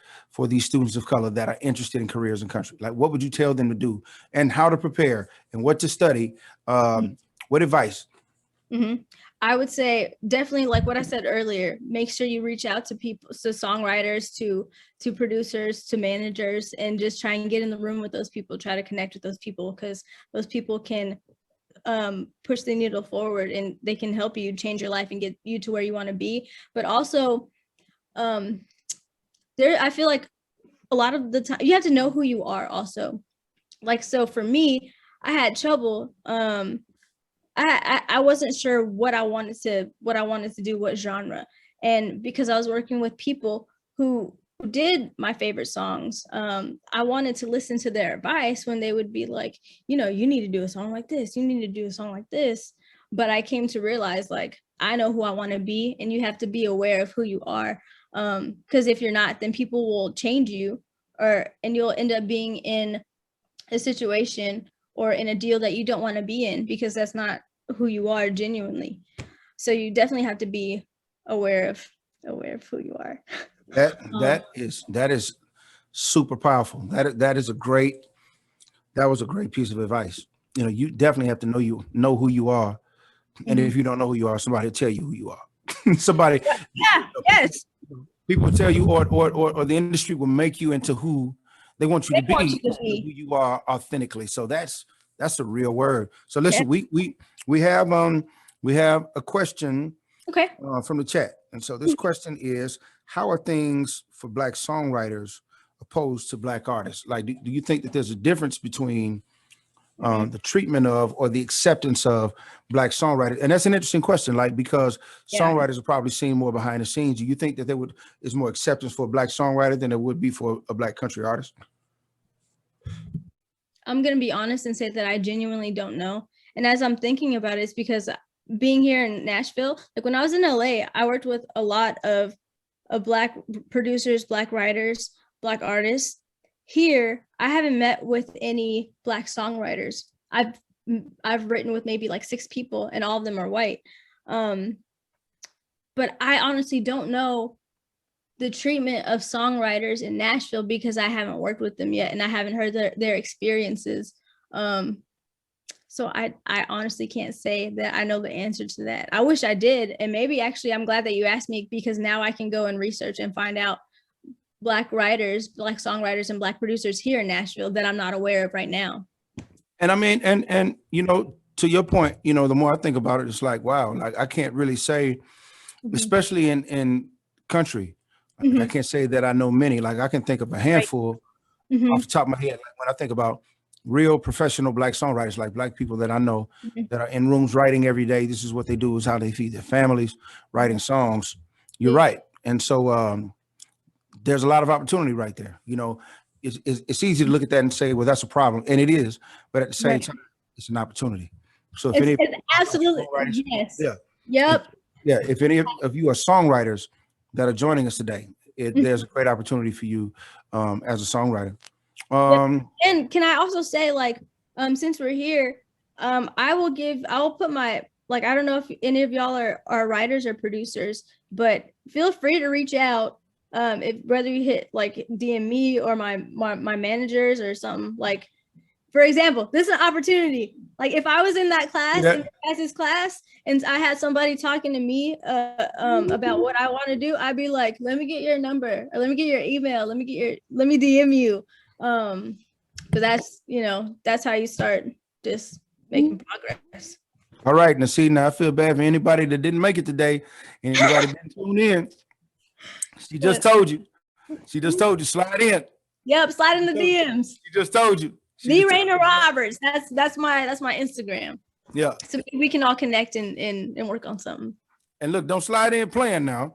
these students of color that are interested in careers in country? Like, what would you tell them to do and how to prepare and what to study? What advice? I would say definitely, like what I said earlier, make sure you reach out to people, to songwriters, to producers, to managers, and just try and get in the room with those people, try to connect with those people, because those people can push the needle forward and they can help you change your life and get you to where you want to be. But also I feel like a lot of the time you have to know who you are also. Like, so for me, I had trouble. I wasn't sure what I wanted to do, what genre. And because I was working with people who did my favorite songs, I wanted to listen to their advice when they would be like, you need to do a song like this, you need to do a song like this. But I came to realize, like, I know who I want to be, and you have to be aware of who you are. Because if you're not, then people will change you, and you'll end up being in a situation or in a deal that you don't want to be in, because that's not who you are genuinely. So you definitely have to be aware of who you are. That is super powerful. That was a great piece of advice. You definitely have to know who you are. And if you don't know who you are, somebody will tell you who you are. Somebody, yes. People will tell you, or the industry will make you into who they want you to be, who you are authentically. So that's a real word. So listen, we have a question from the chat. And so this question is, how are things for Black songwriters opposed to Black artists? Like, do you think that there's a difference between the treatment of or the acceptance of Black songwriters? And that's an interesting question, like, because songwriters are probably seen more behind the scenes. Do you think that is more acceptance for a Black songwriter than there would be for a Black country artist? I'm going to be honest and say that I genuinely don't know. And as I'm thinking about it, it's because being here in Nashville, like when I was in LA, I worked with a lot of Black producers, Black writers, Black artists. Here, I haven't met with any Black songwriters. I've written with maybe like 6 people, and all of them are white. But I honestly don't know the treatment of songwriters in Nashville because I haven't worked with them yet, and I haven't heard their experiences. So I honestly can't say that I know the answer to that. I wish I did. And maybe actually I'm glad that you asked me, because now I can go and research and find out Black writers, Black songwriters, and Black producers here in Nashville that I'm not aware of right now. And I mean, and you know, to your point, you know, the more I think about it, it's like, wow, like I can't really say, especially in country, like, I can't say that I know many. Like I can think of a handful off the top of my head. Like when I think about real professional Black songwriters, like Black people that I know that are in rooms writing every day. This is what they do, is how they feed their families, writing songs. You're right. And so there's a lot of opportunity right there. You know, it's easy to look at that and say, well, that's a problem. And it is, but at the same time, it's an opportunity. So if any it's absolutely, yes. Yep. If any of you are songwriters that are joining us today, there's a great opportunity for you as a songwriter. And can I also say, like, since we're here, I will put my, like, I don't know if any of y'all are writers or producers, but feel free to reach out. If whether you hit like DM me or my managers or something. Like, for example, this is an opportunity. Like if I was in that class, in this class, and I had somebody talking to me about what I want to do, I'd be like, let me get your number, or let me get your email, let me DM you. But that's, you know, that's how you start just making progress. All right. Now I feel bad for anybody that didn't make it today. Anybody didn't tune in. She just told you. She just told you. Slide in. Yep, slide in the DMs. She just told you. The Reyna Roberts. That's my Instagram. Yeah. So we can all connect and work on something. And look, don't slide in playing now.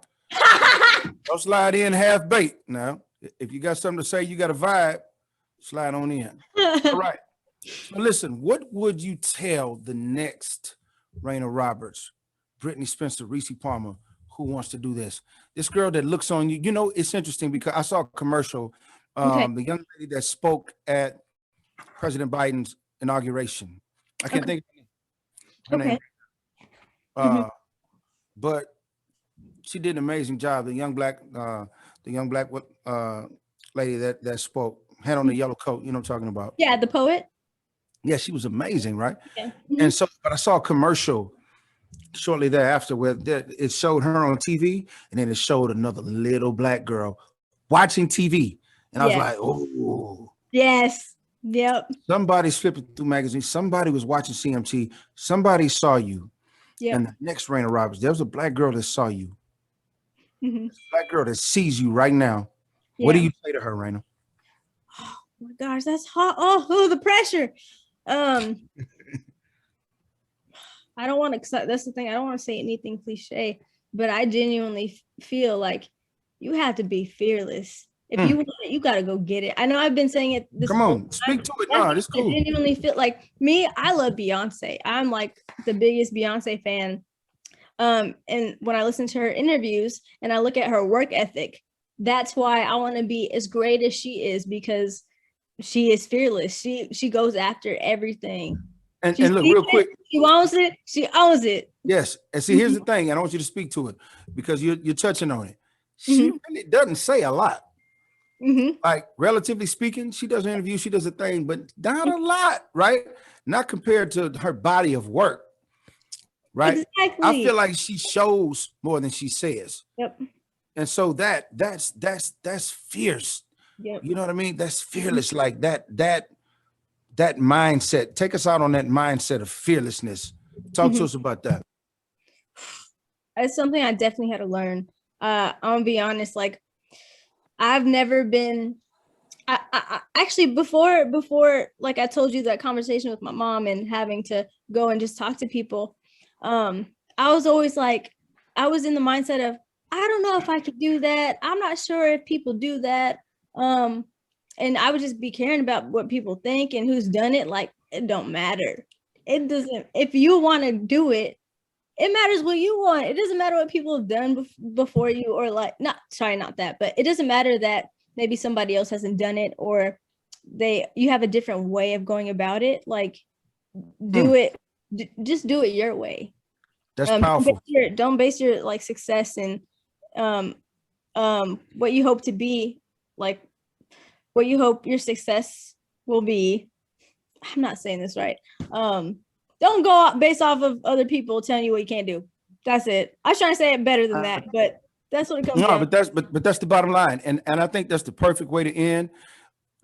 Don't slide in half baked now. If you got something to say, you got a vibe, slide on in. All right. So listen, what would you tell the next Reyna Roberts, Brittany Spencer, Reese Palmer, who wants to do this? This girl that looks on you, you know, it's interesting because I saw a commercial, the young lady that spoke at President Biden's inauguration. I can't think of her name. But she did an amazing job. The young black lady that spoke, had on the yellow coat, you know what I'm talking about? Yeah, the poet. Yeah, she was amazing, right? And so, but I saw a commercial shortly thereafter where it showed her on TV, and then it showed another little Black girl watching TV. And I was like, oh. Yes. Yep. Somebody's flipping through magazines. Somebody was watching CMT. Somebody saw you. Yeah. And the next Reyna Roberts, there was a Black girl that saw you. Black girl that sees you right now. What do you say to her, Reyna? Oh my gosh, that's hot. Oh, the pressure. I don't want to, that's the thing. I don't want to say anything cliche, but I genuinely feel like you have to be fearless. If you want it, you got to go get it. I know I've been saying it. Come on, speak to it. No, it's cool. I genuinely feel like me. I love Beyonce. I'm like the biggest Beyonce fan. And when I listen to her interviews and I look at her work ethic, that's why I want to be as great as she is, because she is fearless. She goes after everything. And look, real quick. She wants it. She owns it. Yes. And see, here's the thing. I want you to speak to it because you're touching on it. She really doesn't say a lot. Like, relatively speaking, she does an interview, she does a thing, but not a lot, right? Not compared to her body of work, right? Exactly. I feel like she shows more than she says. Yep. And so that's fierce. Yep. You know what I mean? That's fearless. Like that mindset. Take us out on that mindset of fearlessness. Talk to us about that. It's something I definitely had to learn. I'm gonna be honest, like I've never been, I actually before, like I told you that conversation with my mom and having to go and just talk to people. I was always like, I was in the mindset of, I don't know if I could do that. I'm not sure if people do that. And I would just be caring about what people think and who's done it. Like, it don't matter. It doesn't, if you want to do it, it matters what you want. It doesn't matter what people have done before you, or like, not that, but it doesn't matter that maybe somebody else hasn't done it, or you have a different way of going about it. Like, do it, just do it your way. That's powerful. Don't base your like success and what you hope to be, like what you hope your success will be. I'm not saying this right. don't go out based off of other people telling you what you can't do. That's it. I was trying to say it better than that, but that's what it comes No, down. but that's the bottom line. And I think that's the perfect way to end.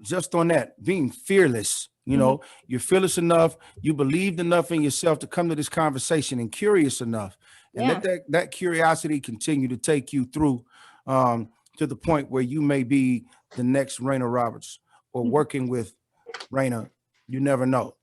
Just on that, being fearless. You know, you're fearless enough, you believed enough in yourself to come to this conversation, and curious enough. And let that curiosity continue to take you through to the point where you may be the next Reyna Roberts or working with Reyna. You never know.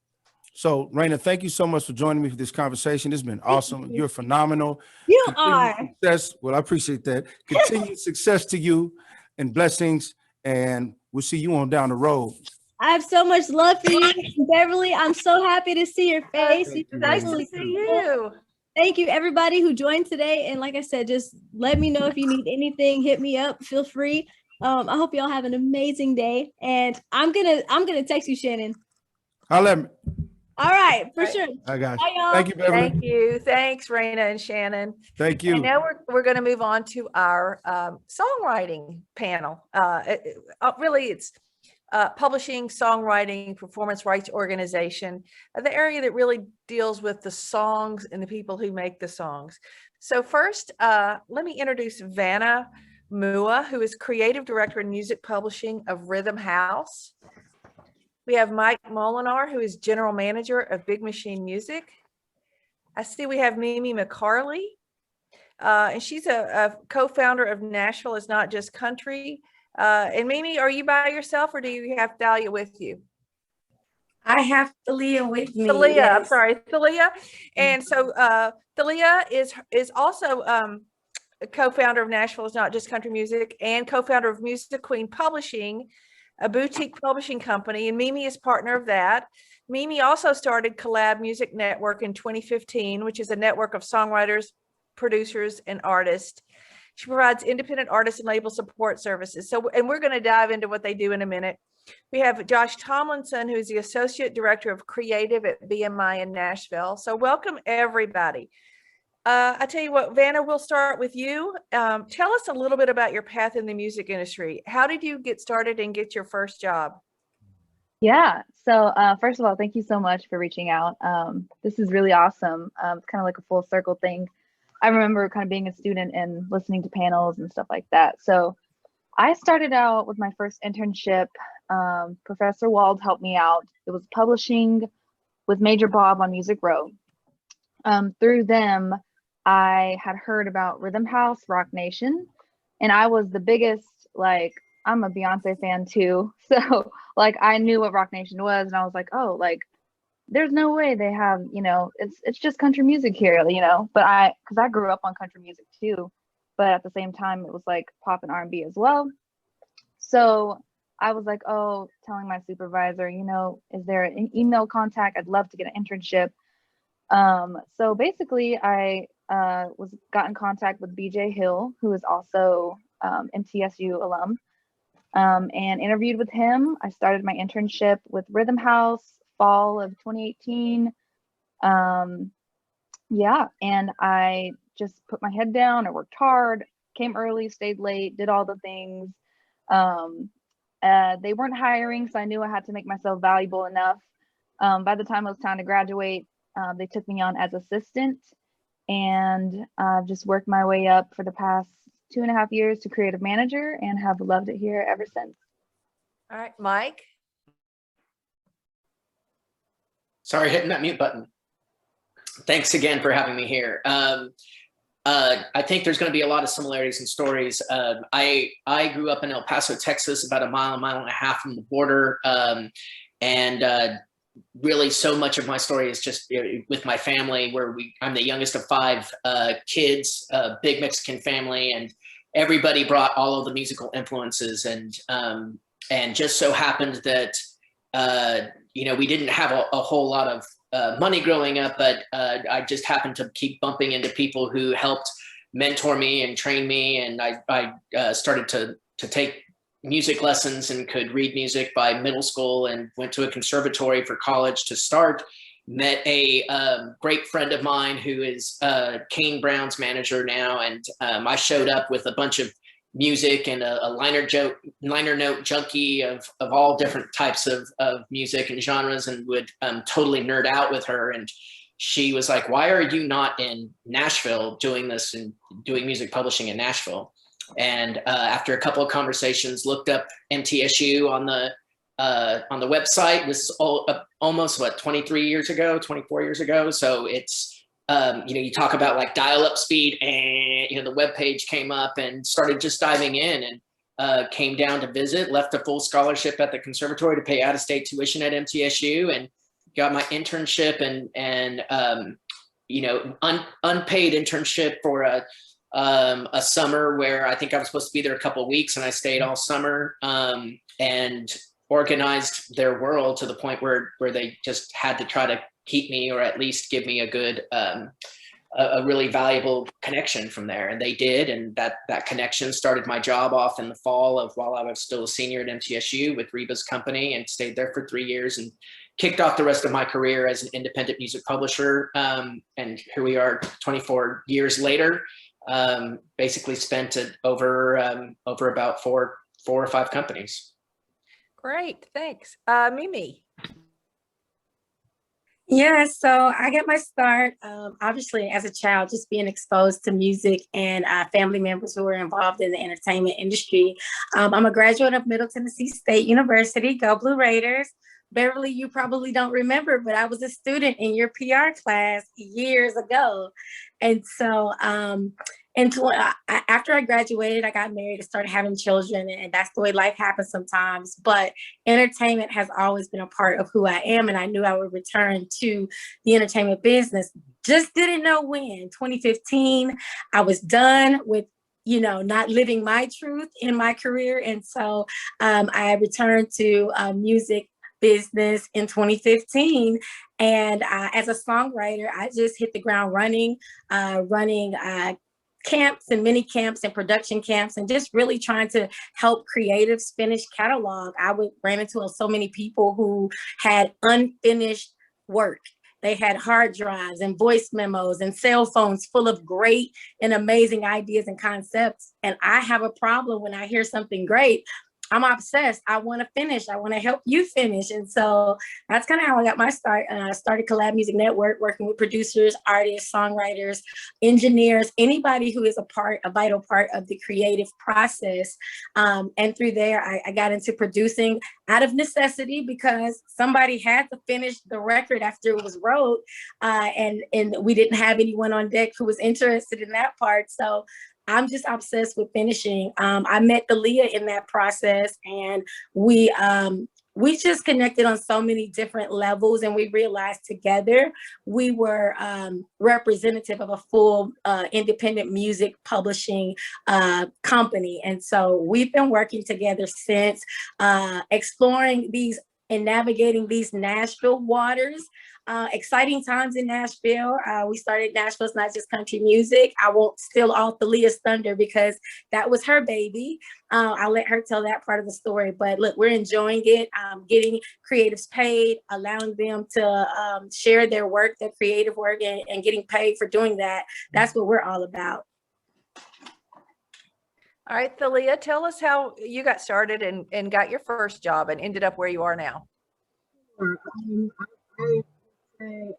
So, Reyna, thank you so much for joining me for this conversation. It's been awesome. You're phenomenal. You Continued are. success. Well, I appreciate that. Continued success to you and blessings. And we'll see you on down the road. I have so much love for you, Beverly. I'm so happy to see your face. Nice to see you. Thank you, everybody who joined today. And like I said, just let me know if you need anything. Hit me up. Feel free. I hope y'all have an amazing day. And I'm gonna text you, Shannon. I'll let me. All right, for sure. I got Bye, you. y'all. Thank you, Beverly. Thank you. Thanks, Reyna and Shannon. Thank you. And now we're going to move on to our songwriting panel. Really, it's publishing, songwriting, performance rights organization, the area that really deals with the songs and the people who make the songs. So first, let me introduce Vanna Mua, who is creative director in music publishing of Rhythm House. We have Mike Molinar, who is general manager of Big Machine Music. I see we have Mimi McCarley, and she's a co-founder of Nashville Is Not Just Country. And Mimi, are you by yourself or do you have Thalia with you? I have Thalia with me. Thalia, yes. I'm sorry, Thalia. And so Thalia is also a co-founder of Nashville Is Not Just Country Music and co-founder of Music Queen Publishing, a boutique publishing company, and Mimi is partner of that. Mimi also started Collab Music Network in 2015, which is a network of songwriters, producers, and artists. She provides independent artists and label support services. So, and we're going to dive into what they do in a minute. We have Josh Tomlinson, who is the Associate Director of Creative at BMI in Nashville. So welcome, everybody. I tell you what, Vanna, we'll start with you. Tell us a little bit about your path in the music industry. How did you get started and get your first job? Yeah, so first of all, thank you so much for reaching out. This is really awesome. It's kind of like a full circle thing. I remember kind of being a student and listening to panels and stuff like that. So I started out with my first internship. Professor Wald helped me out. It was publishing with Major Bob on Music Row. Through them, I had heard about Rhythm House, Rock Nation, and I was the biggest, like, I'm a Beyonce fan too. So like, I knew what Rock Nation was and I was like, oh, like, there's no way they have, you know, it's just country music here, you know, but cause I grew up on country music too, but at the same time, it was like pop and R&B as well. So I was like, oh, telling my supervisor, you know, is there an email contact? I'd love to get an internship. So basically I got in contact with BJ Hill, who is also MTSU alum, and interviewed with him. I started my internship with Rhythm House fall of 2018. Yeah, and I just put my head down. I worked hard, came early, stayed late, did all the things. They weren't hiring, so I knew I had to make myself valuable enough. By the time it was time to graduate, they took me on as assistant, and I've just worked my way up for the past 2.5 years to creative manager and have loved it here ever since. All right, Mike. Sorry, hitting that mute button. Thanks again for having me here. I think there's going to be a lot of similarities and stories. I grew up in El Paso, Texas, about a mile and a half from the border. Really so much of my story is just with my family, where I'm the youngest of 5 kids, a big Mexican family, and everybody brought all of the musical influences. And just so happened that, you know, we didn't have a whole lot of money growing up, but I just happened to keep bumping into people who helped mentor me and train me. And I started to take music lessons and could read music by middle school, and went to a conservatory for college to start. Met a great friend of mine who is Kane Brown's manager now. And I showed up with a bunch of music and a liner note junkie of all different types of music and genres, and would totally nerd out with her. And she was like, why are you not in Nashville doing this and doing music publishing in Nashville? And after a couple of conversations, looked up MTSU on the website. This is almost 23 years ago, 24 years ago. So it's, you talk about like dial-up speed, and, the web page came up and started just diving in, and came down to visit, left a full scholarship at the conservatory to pay out-of-state tuition at MTSU, and got my internship and unpaid internship for a summer where I think I was supposed to be there a couple of weeks, and I stayed all summer, and organized their world to the point where they just had to try to keep me, or at least give me a good, a really valuable connection from there. And they did. And that connection started my job off in the fall of while I was still a senior at MTSU with Reba's company, and stayed there for 3 years and kicked off the rest of my career as an independent music publisher. And here we are 24 years later, basically spent it over about four or five companies. Great, thanks. Mimi. Yeah, so I got my start, obviously, as a child, just being exposed to music and family members who were involved in the entertainment industry. I'm a graduate of Middle Tennessee State University. Go Blue Raiders. Beverly, you probably don't remember, but I was a student in your PR class years ago. And so after I graduated, I got married and started having children, and that's the way life happens sometimes. But entertainment has always been a part of who I am, and I knew I would return to the entertainment business. Just didn't know when. 2015, I was done with not living my truth in my career. And so I returned to music business in 2015. And as a songwriter, I just hit the ground running camps and mini camps and production camps, and just really trying to help creatives finish catalog. I ran into so many people who had unfinished work. They had hard drives and voice memos and cell phones full of great and amazing ideas and concepts. And I have a problem when I hear something great. I'm obsessed. I want to finish. I want to help you finish. And so that's kind of how I got my start. I started Collab Music Network, working with producers, artists, songwriters, engineers, anybody who is a vital part of the creative process. And through there, I got into producing out of necessity, because somebody had to finish the record after it was wrote. And we didn't have anyone on deck who was interested in that part. So I'm just obsessed with finishing. I met Aaliyah in that process, and we just connected on so many different levels, and we realized together we were representative of a full independent music publishing company. And so we've been working together since, exploring these and navigating these Nashville waters. Exciting times in Nashville. We started Nashville's Not Just Country Music. I won't steal off Aaliyah's thunder, because that was her baby. I'll let her tell that part of the story. But look, we're enjoying it, getting creatives paid, allowing them to share their work, their creative work, and getting paid for doing that. That's what we're all about. All right, Thalia, tell us how you got started and got your first job and ended up where you are now. I did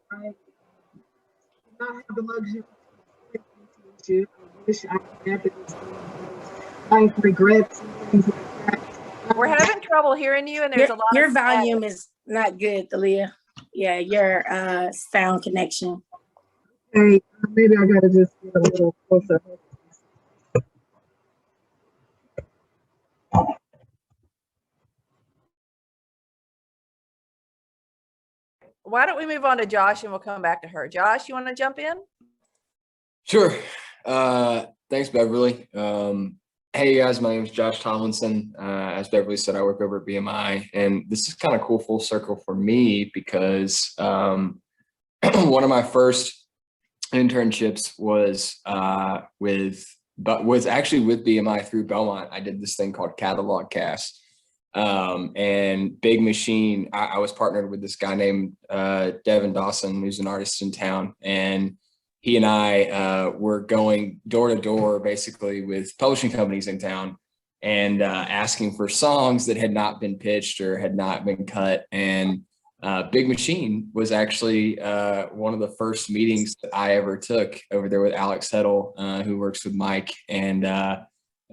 not have the luxury of you. I wish I could have it. Life regrets and things like that. We're having trouble hearing you, and there's a lot of your volume is not good, Thalia. Yeah, your sound connection. Okay, maybe I gotta just get a little closer. Why don't we move on to Josh, and we'll come back to her. Josh, you want to jump in? Sure. Thanks, Beverly. Hey guys, my name is Josh Tomlinson. As Beverly said, I work over at BMI, and this is kind of cool full circle for me, because one of my first internships was actually with BMI through Belmont. I did this thing called Catalog Cast. And Big Machine, I was partnered with this guy named Devin Dawson, who's an artist in town, and he and I were going door to door basically with publishing companies in town, and asking for songs that had not been pitched or had not been cut. And Big Machine was actually one of the first meetings that I ever took over there with Alex Heddle, who works with Mike. And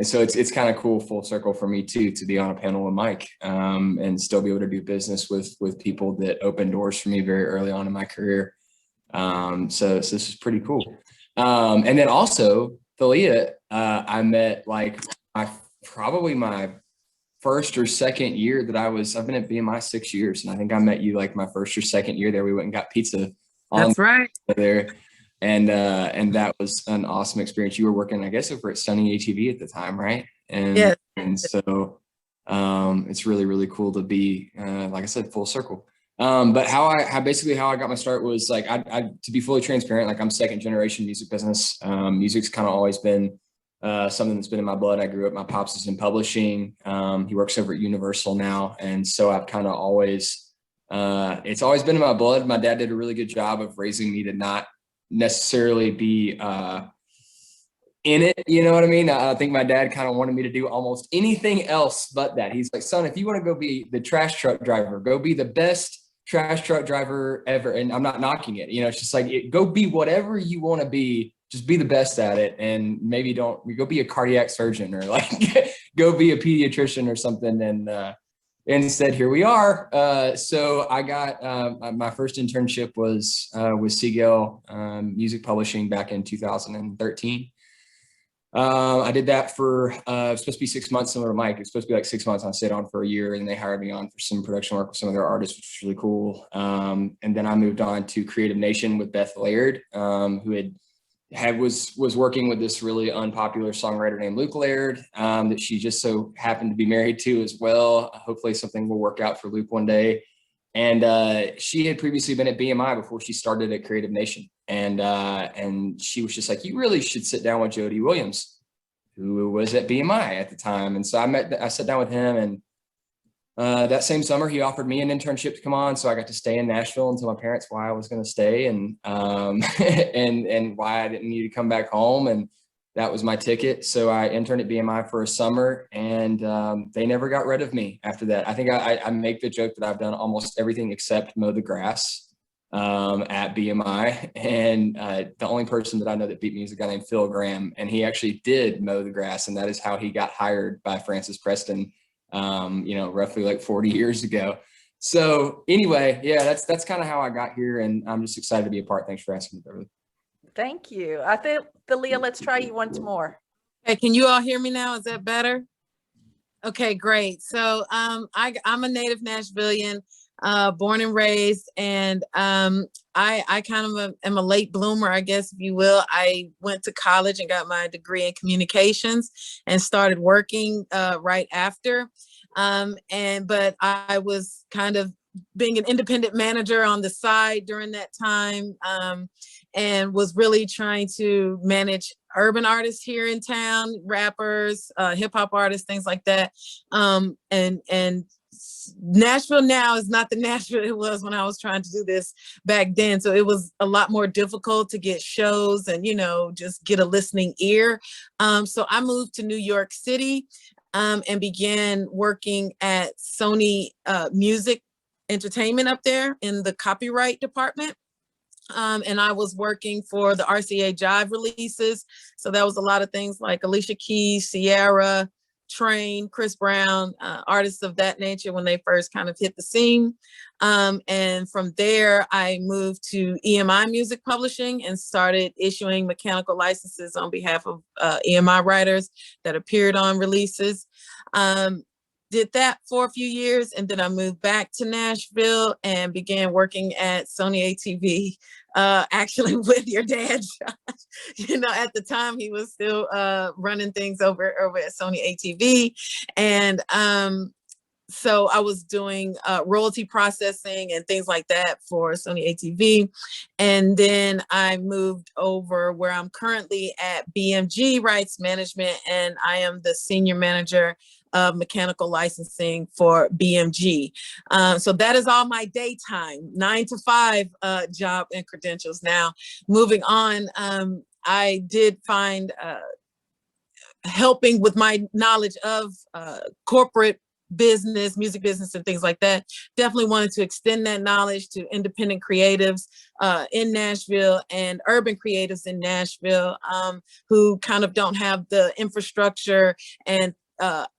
so it's kind of cool, full circle for me too, to be on a panel with Mike, and still be able to do business with people that opened doors for me very early on in my career. So this is pretty cool. And then also Thalia, I met like probably my first or second year that I've been at BMI 6 years. And I think I met you like my first or second year there. We went and got pizza. That's right. There. And that was an awesome experience. You were working, I guess, over at Sunny ATV at the time, right? And, yes. And so it's really, really cool to be, like I said, full circle. But how I got my start was like, I to be fully transparent, like I'm second generation music business. Music's kind of always been something that's been in my blood. I grew up, my pops is in publishing. He works over at Universal now. And so I've kind of always, it's always been in my blood. My dad did a really good job of raising me to not necessarily be in it. You know what I mean? I think my dad kind of wanted me to do almost anything else but that. He's like, son, if you want to go be the trash truck driver, go be the best trash truck driver ever. And I'm not knocking it. You know, it's just like, go be whatever you want to be. Just be the best at it, and maybe go be a cardiac surgeon or like go be a pediatrician or something. And instead, here we are. So I got my first internship was with Seagull Music Publishing back in 2013. I did that for it was supposed to be 6 months, similar to Mike. It's supposed to be like 6 months. I stayed on for a year, and they hired me on for some production work with some of their artists, which was really cool. And then I moved on to Creative Nation with Beth Laird, who was working with this really unpopular songwriter named Luke Laird, that she just so happened to be married to as well. Hopefully something will work out for Luke one day. And she had previously been at BMI before she started at Creative Nation. And she was just like, you really should sit down with Jody Williams, who was at BMI at the time. And so I sat down with him, and that same summer, he offered me an internship to come on. So I got to stay in Nashville and tell my parents why I was going to stay, and and why I didn't need to come back home. And that was my ticket. So I interned at BMI for a summer, and they never got rid of me after that. I think I make the joke that I've done almost everything except mow the grass at BMI. And the only person that I know that beat me is a guy named Phil Graham, and he actually did mow the grass. And that is how he got hired by Francis Preston, roughly like 40 years ago. So anyway, yeah, that's kind of how I got here, and I'm just excited to be a part. Thanks for asking me, Beverly. Thank you. I think, Thalia, let's try you once more. Hey, can you all hear me now? Is that better? Okay, great. So I'm a native Nashvilleian, born and raised, and I kind of am a late bloomer, I guess, if you will. I went to college and got my degree in communications and started working right after. But I was kind of being an independent manager on the side during that time, and was really trying to manage urban artists here in town, rappers, hip hop artists, things like that. And Nashville now is not the Nashville it was when I was trying to do this back then. So it was a lot more difficult to get shows and, just get a listening ear. So I moved to New York City and began working at Sony Music Entertainment up there in the copyright department. And I was working for the RCA Jive releases. So that was a lot of things like Alicia Keys, Sierra, Train, Chris Brown, artists of that nature when they first kind of hit the scene. And from there, I moved to EMI Music Publishing and started issuing mechanical licenses on behalf of EMI writers that appeared on releases. Did that for a few years, and then I moved back to Nashville and began working at Sony ATV, actually with your dad, Josh. At the time he was still running things over at Sony ATV. And so I was doing royalty processing and things like that for Sony ATV. And then I moved over where I'm currently at BMG Rights Management, and I am the senior manager of mechanical licensing for BMG. So that is all my daytime, 9 to 5 job and credentials. Now, moving on, I did find helping with my knowledge of corporate business, music business and things like that. Definitely wanted to extend that knowledge to independent creatives in Nashville and urban creatives in Nashville who kind of don't have the infrastructure and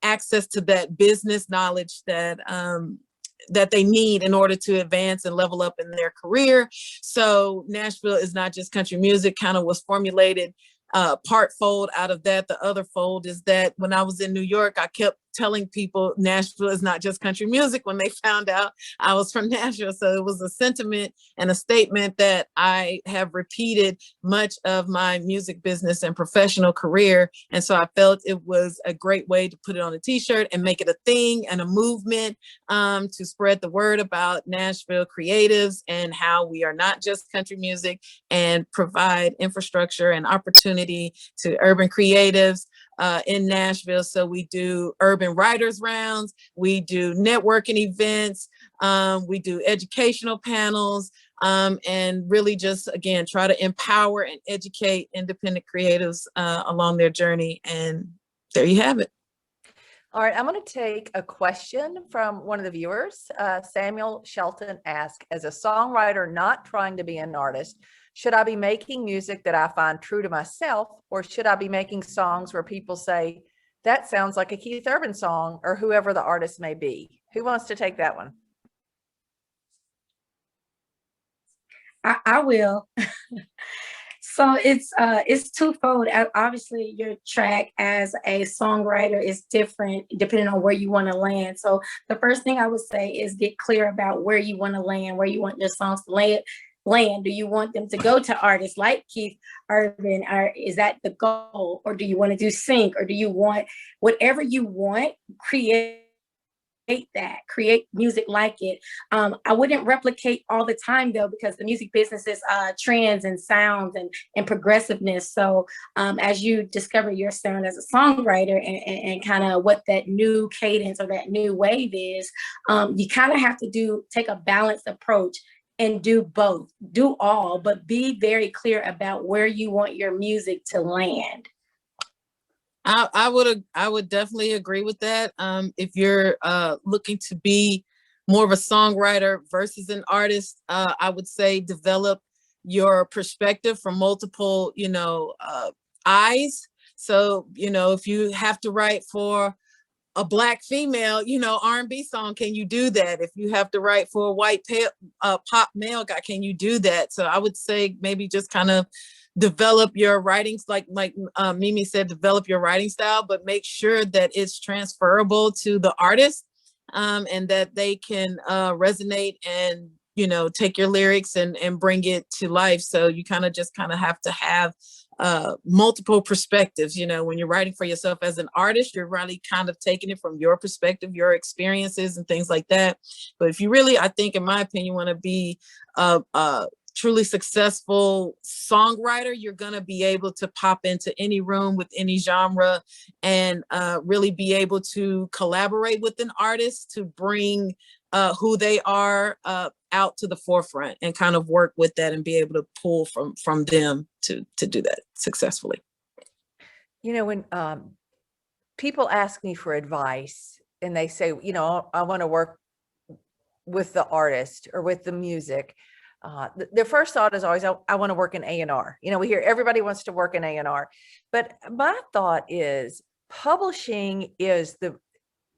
access to that business knowledge that that they need in order to advance and level up in their career. So Nashville is not just country music, kind of was formulated part fold out of that. The other fold is that when I was in New York, I kept telling people Nashville is not just country music when they found out I was from Nashville. So it was a sentiment and a statement that I have repeated much of my music business and professional career. And so I felt it was a great way to put it on a t-shirt and make it a thing and a movement to spread the word about Nashville creatives and how we are not just country music, and provide infrastructure and opportunity to urban creatives in Nashville. So we do urban writers rounds, we do networking events, we do educational panels, and really just, again, try to empower and educate independent creatives along their journey. And there you have it. All right, I'm going to take a question from one of the viewers. Samuel Shelton asked, as a songwriter not trying to be an artist, should I be making music that I find true to myself, or should I be making songs where people say, that sounds like a Keith Urban song, or whoever the artist may be? Who wants to take that one? I will. So it's twofold. Obviously, your track as a songwriter is different depending on where you want to land. So the first thing I would say is get clear about where you want to land, where you want your songs to land. Do you want them to go to artists like Keith Urban, or is that the goal? Or do you want to do sync, or do you want whatever you want, create music like it. I wouldn't replicate all the time though, because the music business is trends and sounds and progressiveness. So as you discover your sound as a songwriter and kind of what that new cadence or that new wave is, you kind of have to take a balanced approach and do both, do all, but be very clear about where you want your music to land. I would definitely agree with that. If you're looking to be more of a songwriter versus an artist, I would say develop your perspective from multiple, eyes. So, if you have to write for a Black female, R&B song, can you do that? If you have to write for a white pop male guy, can you do that? So I would say maybe just kind of develop your writings, like Mimi said, develop your writing style, but make sure that it's transferable to the artist, and that they can resonate and, take your lyrics and bring it to life. So you kind of have to have multiple perspectives. When you're writing for yourself as an artist, you're really kind of taking it from your perspective, your experiences and things like that. But if you really, I think, in my opinion, want to be truly successful songwriter, you're going to be able to pop into any room with any genre and really be able to collaborate with an artist to bring who they are out to the forefront and kind of work with that and be able to pull from them to do that successfully. When people ask me for advice and they say, I want to work with the artist or with the music, their first thought is always, I want to work in A&R. We hear everybody wants to work in A&R, but my thought is publishing is the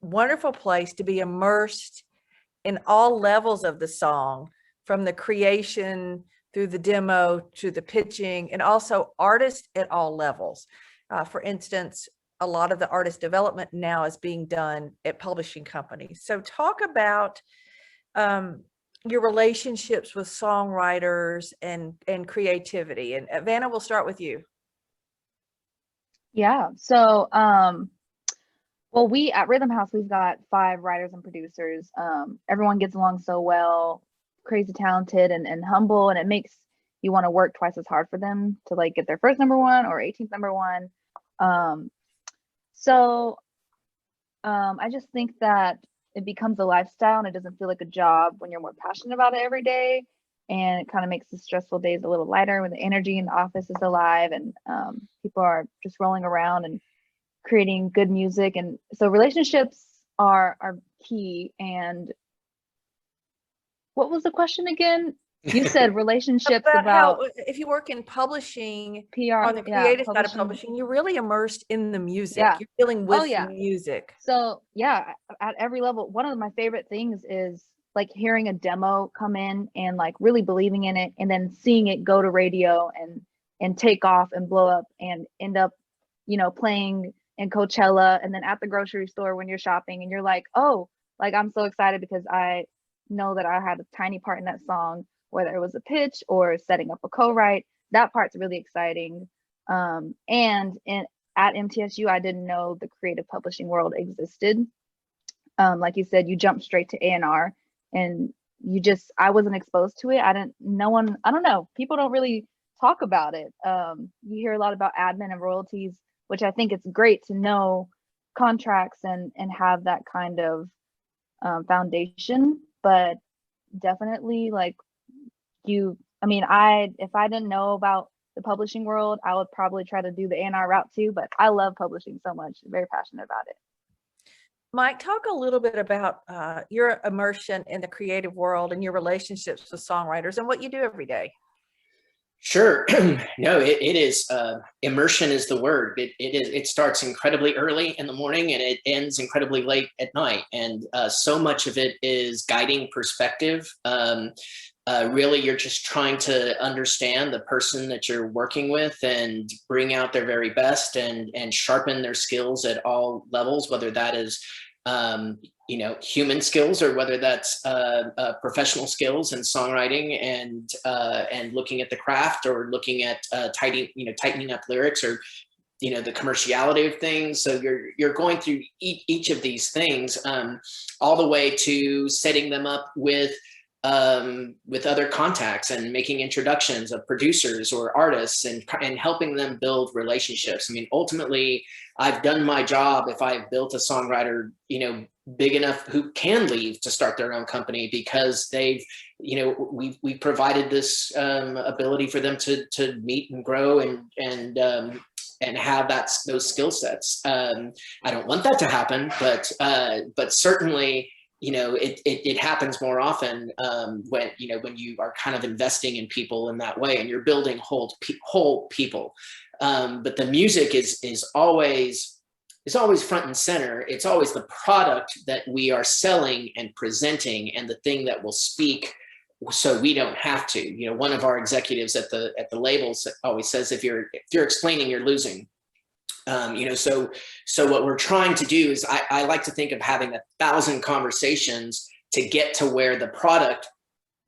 wonderful place to be immersed in all levels of the song, from the creation through the demo to the pitching, and also artists at all levels. For instance, a lot of the artist development now is being done at publishing companies. So talk about your relationships with songwriters and creativity. And Vanna, we'll start with you. Yeah. So, well, we at Rhythm House, we've got 5 writers and producers. Everyone gets along so well, crazy talented and humble, and it makes you want to work twice as hard for them to get their first number 1 or 18th number 1. I just think that it becomes a lifestyle and it doesn't feel like a job when you're more passionate about it every day. And it kind of makes the stressful days a little lighter when the energy in the office is alive and people are just rolling around and creating good music. And so relationships are key. And what was the question again? You said relationships About how about if you work in publishing, PR, on the yeah, creative side of publishing. publishing, you're really immersed in the music. Yeah. You're dealing with yeah. music. So yeah, at every level, one of my favorite things is like hearing a demo come in and like really believing in it, and then seeing it go to radio and take off and blow up and end up, you know, playing in Coachella and then at the grocery store when you're shopping, and you're like, oh, like I'm so excited because I know that I had a tiny part in that song, whether it was a pitch or setting up a co-write. That part's really exciting. And at MTSU, I didn't know the creative publishing world existed. Like you said, you jumped straight to A&R, and I wasn't exposed to it. I don't know. People don't really talk about it. You hear a lot about admin and royalties, which I think it's great to know contracts and have that kind of foundation, but definitely like if I didn't know about the publishing world, I would probably try to do the A&R route too, but I love publishing so much. I'm very passionate about it. Mike, talk a little bit about your immersion in the creative world and your relationships with songwriters and what you do every day. Sure. No, it is. Immersion is the word. It starts incredibly early in the morning and it ends incredibly late at night. And so much of it is guiding perspective. Really, you're just trying to understand the person that you're working with and bring out their very best and sharpen their skills at all levels, whether that is human skills or whether that's professional skills and songwriting and looking at the craft or looking at tightening up lyrics or the commerciality of things. So you're going through each of these things all the way to setting them up with other contacts and making introductions of producers or artists and helping them build relationships. I mean, ultimately, I've done my job if I've built a songwriter, big enough who can leave to start their own company because they've, we provided this ability for them to meet and grow and have those skill sets. I don't want that to happen, but certainly, it happens more often when you are kind of investing in people in that way and you're building whole people. But the music is always front and center. It's always the product that we are selling and presenting and the thing that will speak so we don't have to. One of our executives at the labels always says, if you're explaining, you're losing. So what we're trying to do is I like to think of having 1,000 conversations to get to where the product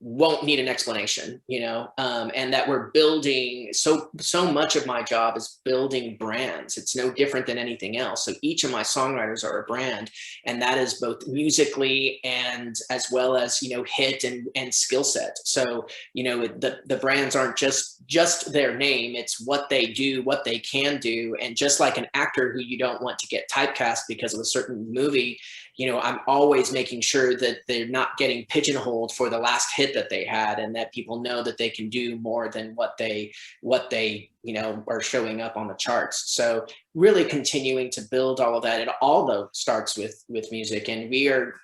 won't need an explanation, and that we're building so much of my job is building brands. It's no different than anything else. So each of my songwriters are a brand, and that is both musically and as well as, hit and skill set. So, the brands aren't just their name, it's what they do, what they can do. And just like an actor who you don't want to get typecast because of a certain movie, I'm always making sure that they're not getting pigeonholed for the last hit that they had, and that people know that they can do more than what they are showing up on the charts. So really continuing to build all of that. It all though starts with music, and we are,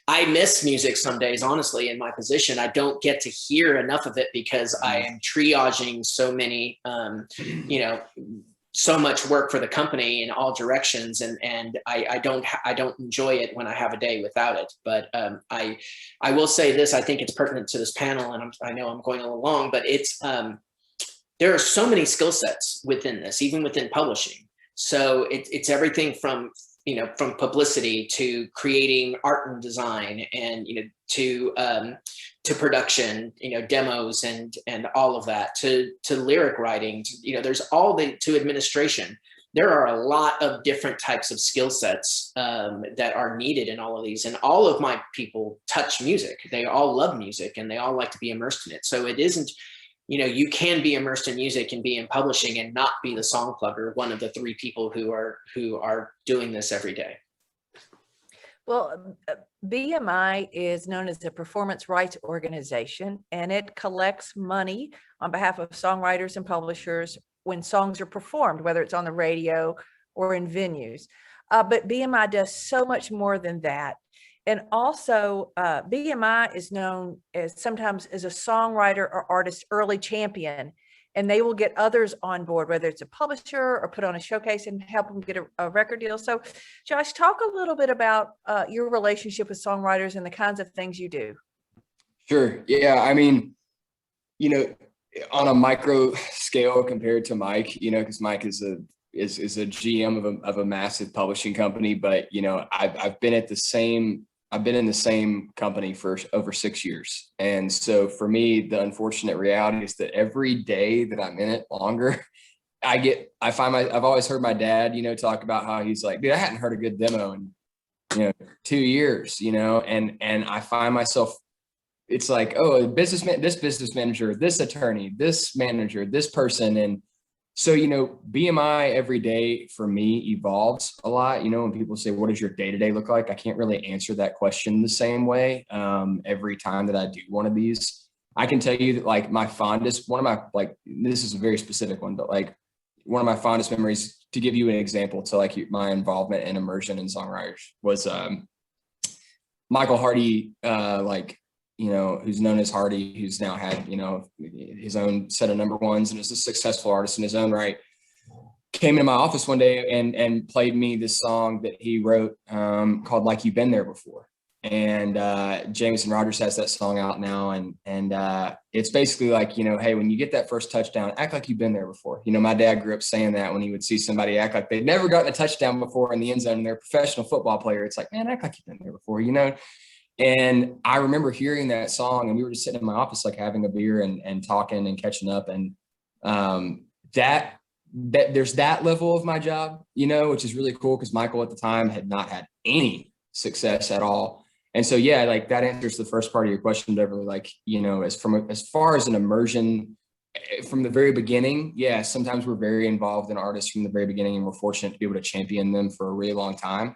I miss music some days, honestly. In my position, I don't get to hear enough of it because I am triaging so many, so much work for the company in all directions, and I don't enjoy it when I have a day without it. But I will say this: I think it's pertinent to this panel, and I know I'm going a little long, but it's there are so many skill sets within this, even within publishing. So it's everything from publicity to creating art and design, and to production, demos and all of that, to lyric writing, there's to administration. There are a lot of different types of skill sets that are needed in all of these. And all of my people touch music. They all love music and they all like to be immersed in it. So it isn't, you can be immersed in music and be in publishing and not be the song plugger, one of the 3 people who are doing this every day. Well, BMI is known as a performance rights organization, and it collects money on behalf of songwriters and publishers when songs are performed, whether it's on the radio or in venues. but BMI does so much more than that. And also, BMI is known as sometimes as a songwriter or artist early champion, and they will get others on board, whether it's a publisher or put on a showcase and help them get a record deal. So Josh, talk a little bit about your relationship with songwriters and the kinds of things you do. Sure. Yeah. I mean, you know, on a micro scale compared to Mike, you know, because Mike is a GM of a massive publishing company, but you know, I've been in the same company for over 6 years. And so for me, the unfortunate reality is that every day that I'm in it longer, I've always heard my dad, you know, talk about how he's like, dude, I hadn't heard a good demo in, you know, 2 years, you know, and I find myself, it's like, oh, this business manager, this attorney, this manager, this person. And so, you know, BMI every day for me evolves a lot. You know, when people say, what does your day-to-day look like? I can't really answer that question the same way every time that I do one of these. I can tell you that like this is a very specific one, but like one of my fondest memories, to give you an example to like my involvement and immersion in songwriters, was Michael Hardy, you know, who's known as Hardy, who's now had, you know, his own set of number ones and is a successful artist in his own right, came into my office one day and played me this song that he wrote called Like You've Been There Before. And Jameson Rogers has that song out now. And it's basically like, you know, hey, when you get that first touchdown, act like you've been there before. You know, my dad grew up saying that when he would see somebody act like they'd never gotten a touchdown before in the end zone and they're a professional football player. It's like, man, act like you've been there before, you know? And I remember hearing that song and we were just sitting in my office, like having a beer and talking and catching up. And that there's that level of my job, you know, which is really cool because Michael at the time had not had any success at all. And so, yeah, like that answers the first part of your question, Beverly. Like, you know, as far as an immersion from the very beginning, yeah, sometimes we're very involved in artists from the very beginning and we're fortunate to be able to champion them for a really long time.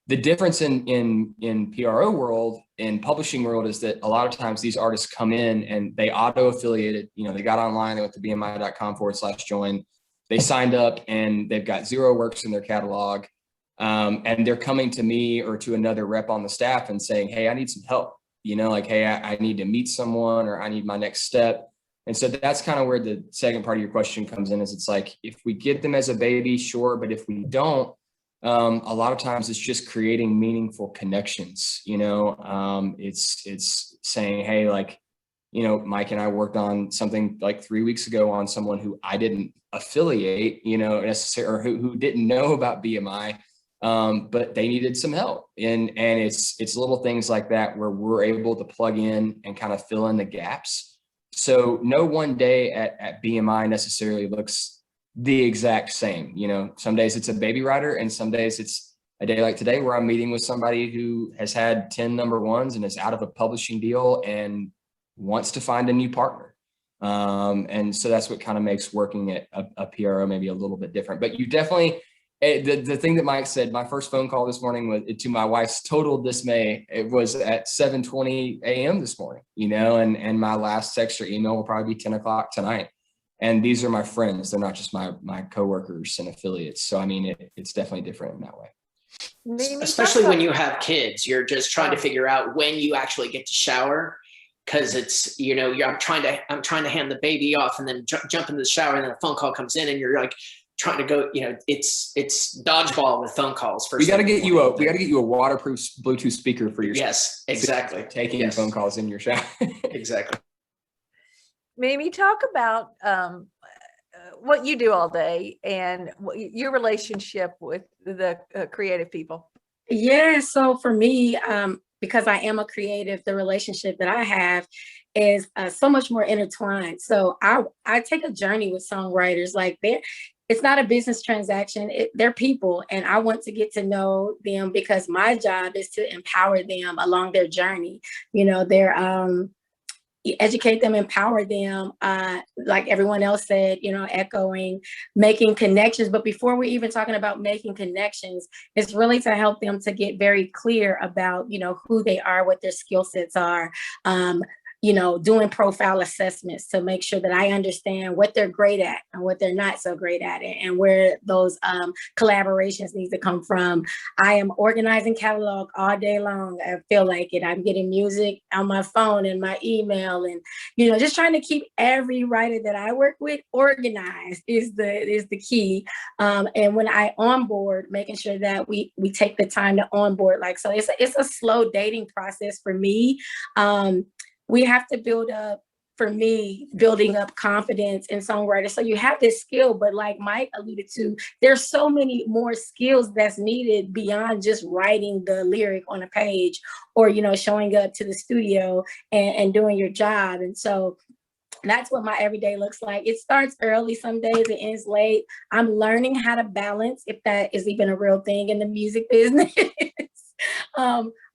The difference in PRO world, in publishing world, is that a lot of times these artists come in and they auto-affiliated, you know, they got online, they went to bmi.com/join, they signed up and they've got 0 works in their catalog. And they're coming to me or to another rep on the staff and saying, hey, I need some help, you know, like, hey, I need to meet someone or I need my next step. And so that's kind of where the second part of your question comes in, is it's like, if we get them as a baby, sure. But if we don't, a lot of times it's just creating meaningful connections, you know. It's saying, hey, like, you know, Mike and I worked on something like 3 weeks ago on someone who I didn't affiliate, you know, necessarily, or who didn't know about BMI, but they needed some help. And it's little things like that where we're able to plug in and kind of fill in the gaps. So no one day at BMI necessarily looks the exact same. You know, some days it's a baby writer and some days it's a day like today where I'm meeting with somebody who has had 10 number ones and is out of a publishing deal and wants to find a new partner. And so that's what kind of makes working at a PRO maybe a little bit different. But you definitely, the thing that Mike said, my first phone call this morning was, to my wife's total dismay, it was at 7:20 a.m. this morning, you know, and my last text or email will probably be 10 o'clock tonight. And these are my friends. They're not just my coworkers and affiliates. So, I mean, it's definitely different in that way. Especially when you have kids, you're just trying to figure out when you actually get to shower. Cause it's, you know, I'm trying to hand the baby off and then jump into the shower and then a phone call comes in and you're like trying to go, you know, it's dodgeball with phone calls. We got to get you a waterproof Bluetooth speaker for your Yes, exactly. Taking phone calls in your shower. Exactly. Mimi, talk about what you do all day and your relationship with the creative people. Yeah, so for me, because I am a creative, the relationship that I have is so much more intertwined. So I take a journey with songwriters. Like, it's not a business transaction. They're people, and I want to get to know them because my job is to empower them along their journey. You know, educate them, empower them, like everyone else said, you know, echoing, making connections. But before we're even talking about making connections, it's really to help them to get very clear about, you know, who they are, what their skill sets are, you know, doing profile assessments to make sure that I understand what they're great at and what they're not so great at, and where those collaborations need to come from. I am organizing catalog all day long. I feel like it. I'm getting music on my phone and my email, and, you know, just trying to keep every writer that I work with organized is the key. And when I onboard, making sure that we take the time to onboard. Like, so it's a slow dating process for me. We have to build up, for me, building up confidence in songwriters. So you have this skill, but like Mike alluded to, there's so many more skills that's needed beyond just writing the lyric on a page, or, you know, showing up to the studio and doing your job. And so that's what my everyday looks like. It starts early some days, it ends late. I'm learning how to balance, if that is even a real thing in the music business.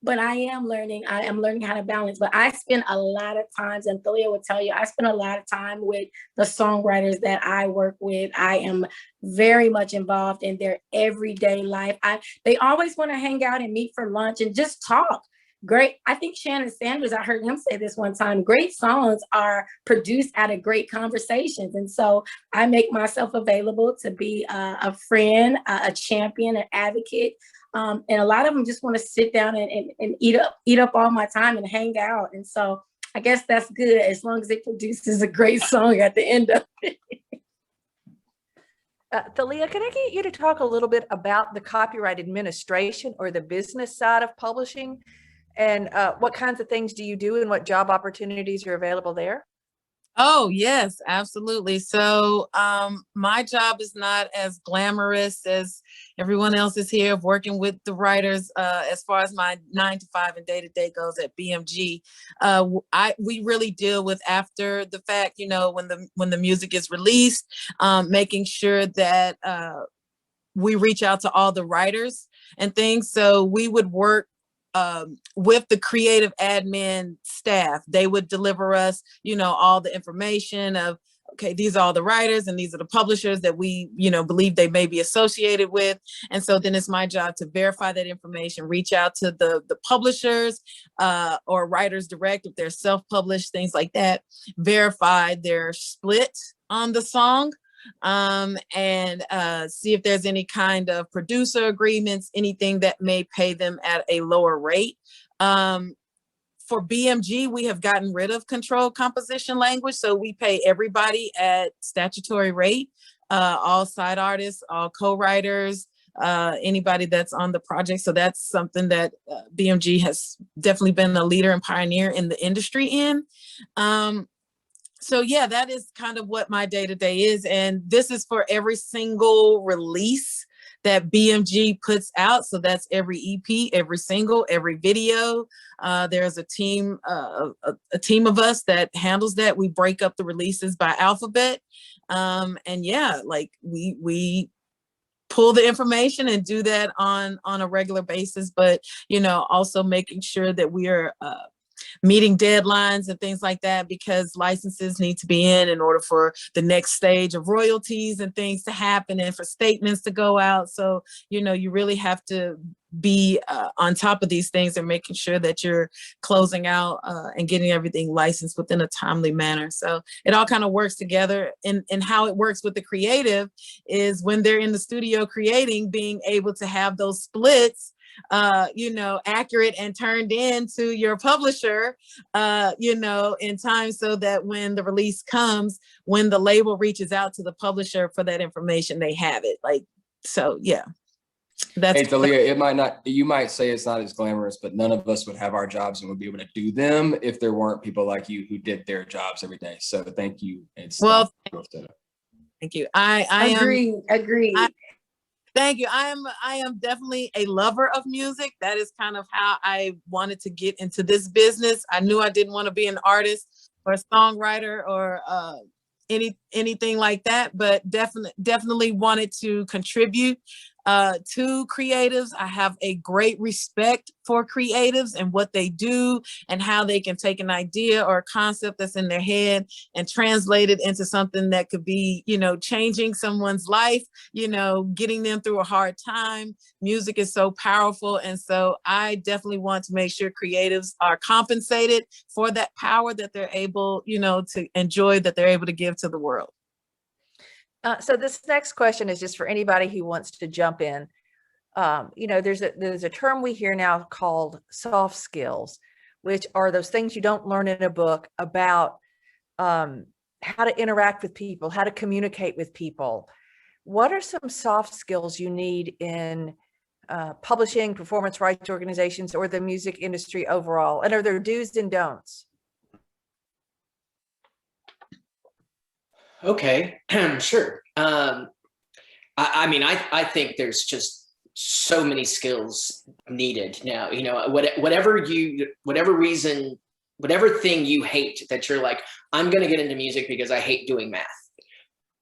But I am learning how to balance. But I spend a lot of times, and Thalia will tell you, I spend a lot of time with the songwriters that I work with. I am very much involved in their everyday life. They always want to hang out and meet for lunch and just talk. Great. I think Shannon Sanders, I heard him say this one time, great songs are produced out of great conversations. And so I make myself available to be a friend, a champion, an advocate. And a lot of them just want to sit down and eat up all my time and hang out. And so I guess that's good, as long as it produces a great song at the end of it. Thalia, can I get you to talk a little bit about the copyright administration, or the business side of publishing? And what kinds of things do you do, and what job opportunities are available there? Oh, yes, absolutely. So my job is not as glamorous as everyone else is here, of working with the writers. As far as my 9 to 5 and day-to-day goes at BMG, we really deal with after the fact, you know, when the music is released, making sure that we reach out to all the writers and things. So we would work with the creative admin staff. They would deliver us, you know, all the information of, okay, these are all the writers and these are the publishers that we, you know, believe they may be associated with. And so then it's my job to verify that information, reach out to the publishers or writers direct if they're self-published, things like that, verify their split on the song. And see if there's any kind of producer agreements, anything that may pay them at a lower rate. For BMG, we have gotten rid of controlled composition language, so we pay everybody at statutory rate, all side artists, all co-writers, anybody that's on the project. So that's something that BMG has definitely been a leader and pioneer in the industry in. So yeah, that is kind of what my day-to-day is. And this is for every single release that BMG puts out. So that's every EP, every single, every video. There's a team of us that handles that. We break up the releases by alphabet. And yeah, like we pull the information and do that on a regular basis, but, you know, also making sure that we are meeting deadlines and things like that, because licenses need to be in order for the next stage of royalties and things to happen, and for statements to go out. So, you know, you really have to be on top of these things and making sure that you're closing out and getting everything licensed within a timely manner. So it all kind of works together. And how it works with the creative is when they're in the studio creating, being able to have those splits you know, accurate and turned in to your publisher, you know, in time, so that when the release comes, when the label reaches out to the publisher for that information, they have it. Like, so yeah. That's, hey, Thalia, you might say it's not as glamorous, but none of us would have our jobs and would be able to do them if there weren't people like you who did their jobs every day. So thank you. Well, thank you. I agree. Thank you. I am definitely a lover of music. That is kind of how I wanted to get into this business. I knew I didn't want to be an artist or a songwriter or anything like that, but definitely wanted to contribute to creatives. I have a great respect for creatives and what they do and how they can take an idea or a concept that's in their head and translate it into something that could be, you know, changing someone's life, you know, getting them through a hard time. Music is so powerful. And so I definitely want to make sure creatives are compensated for that power that they're able, you know, to enjoy, that they're able to give to the world. So this next question is just for anybody who wants to jump in. You know, there's a term we hear now called soft skills, which are those things you don't learn in a book about how to interact with people, how to communicate with people. What are some soft skills you need in publishing, performance rights organizations, or the music industry overall? And are there do's and don'ts? Okay, sure. I mean, I think there's just so many skills needed now. You know, whatever thing you hate that you're like, I'm going to get into music because I hate doing math.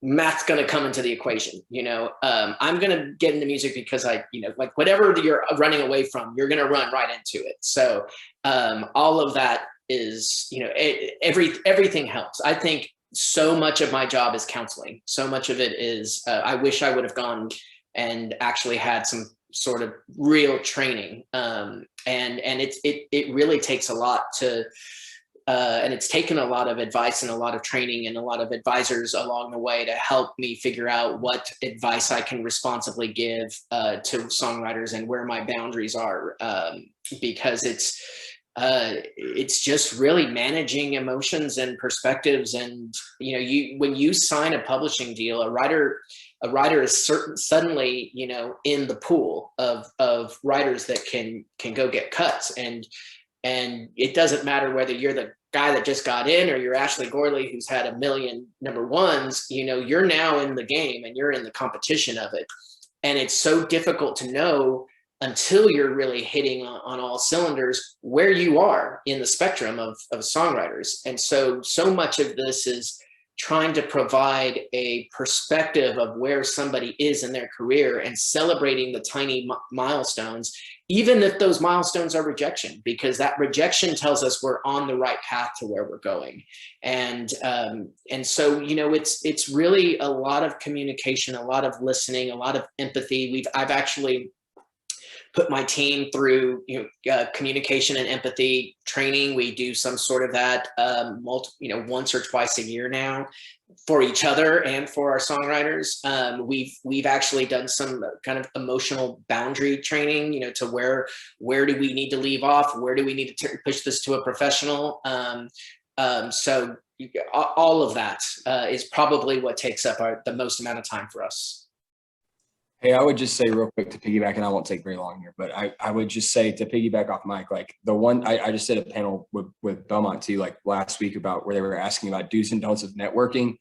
Math's going to come into the equation. You know, I'm going to get into music because you know, like whatever you're running away from, you're going to run right into it. So all of that is, you know, everything helps. I think so much of my job is counseling. So much of it is, I wish I would have gone and actually had some sort of real training. And it really takes a lot to, and it's taken a lot of advice and a lot of training and a lot of advisors along the way to help me figure out what advice I can responsibly give to songwriters and where my boundaries are, because it's just really managing emotions and perspectives. And you know, when you sign a publishing deal, a writer is suddenly, you know, in the pool of writers that can go get cuts, and it doesn't matter whether you're the guy that just got in or you're Ashley Gorley who's had 1 million #1s. You know, you're now in the game and you're in the competition of it, and it's so difficult to know until you're really hitting on all cylinders where you are in the spectrum of songwriters. And so much of this is trying to provide a perspective of where somebody is in their career and celebrating the tiny milestones, even if those milestones are rejection, because that rejection tells us we're on the right path to where we're going. And so, you know, it's really a lot of communication, a lot of listening, a lot of empathy. I've actually put my team through, you know, communication and empathy training. We do some sort of that, once or twice a year now, for each other and for our songwriters. We've actually done some kind of emotional boundary training, you know, to where do we need to leave off? Where do we need to push this to a professional? So all of that is probably what takes up the most amount of time for us. Hey, I would just say real quick to piggyback, and I won't take very long here, but I would just say to piggyback off Mike, like the one, I just did a panel with Belmont too, like last week, about where they were asking about do's and don'ts of networking.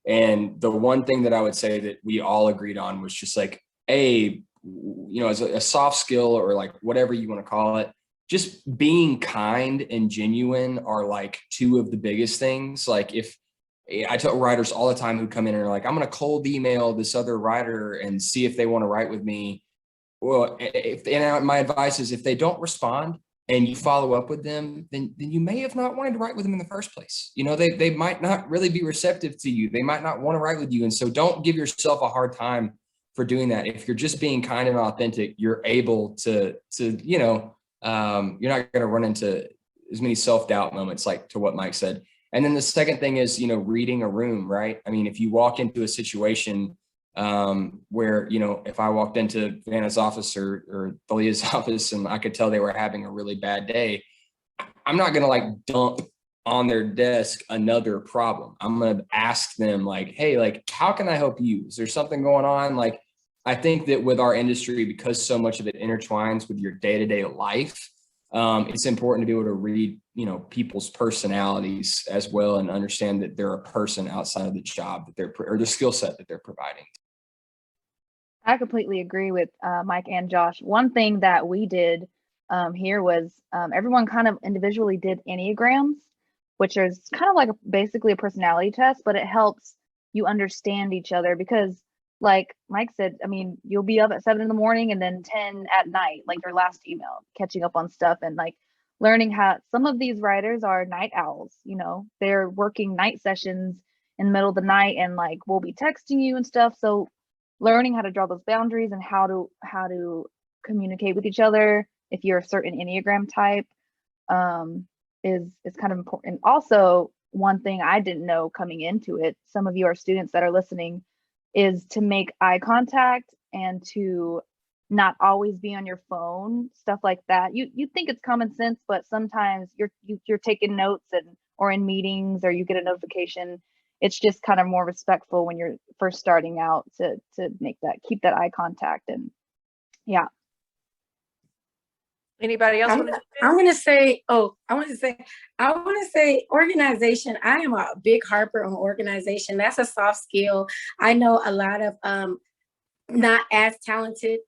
And the one thing that I would say that we all agreed on was just like, you know, as a soft skill, or like whatever you want to call it, just being kind and genuine are like two of the biggest things. Like I tell writers all the time who come in and are like, I'm going to cold email this other writer and see if they want to write with me. Well, my advice is, if they don't respond and you follow up with them, then you may have not wanted to write with them in the first place. You know, they might not really be receptive to you. They might not want to write with you. And so don't give yourself a hard time for doing that. If you're just being kind and authentic, you're able to you know, you're not going to run into as many self-doubt moments, like to what Mike said. And then the second thing is, you know, reading a room, right? I mean, if you walk into a situation where, you know, if I walked into Vanna's office or Thalia's office and I could tell they were having a really bad day, I'm not going to like dump on their desk another problem. I'm going to ask them like, hey, like, how can I help you? Is there something going on? Like, I think that with our industry, because so much of it intertwines with your day-to-day life, it's important to be able to read, you know, people's personalities as well, and understand that they're a person outside of the job that or the skill set that they're providing. I completely agree with Mike and Josh. One thing that we did here was everyone kind of individually did Enneagrams, which is kind of like basically a personality test, but it helps you understand each other, because like Mike said, I mean, you'll be up at 7 in the morning and then 10 at night, like your last email, catching up on stuff and like learning how some of these writers are night owls, you know, they're working night sessions in the middle of the night and like we'll be texting you and stuff. So learning how to draw those boundaries and how to communicate with each other if you're a certain Enneagram type is kind of important. Also, one thing I didn't know coming into it, some of you are students that are listening, is to make eye contact and to not always be on your phone, stuff like that. You think it's common sense, but sometimes you're taking notes or in meetings or you get a notification. It's just kind of more respectful when you're first starting out to keep that eye contact. And yeah. Anybody else? I want to say organization. I am a big harper on organization. That's a soft skill. I know a lot of not as talented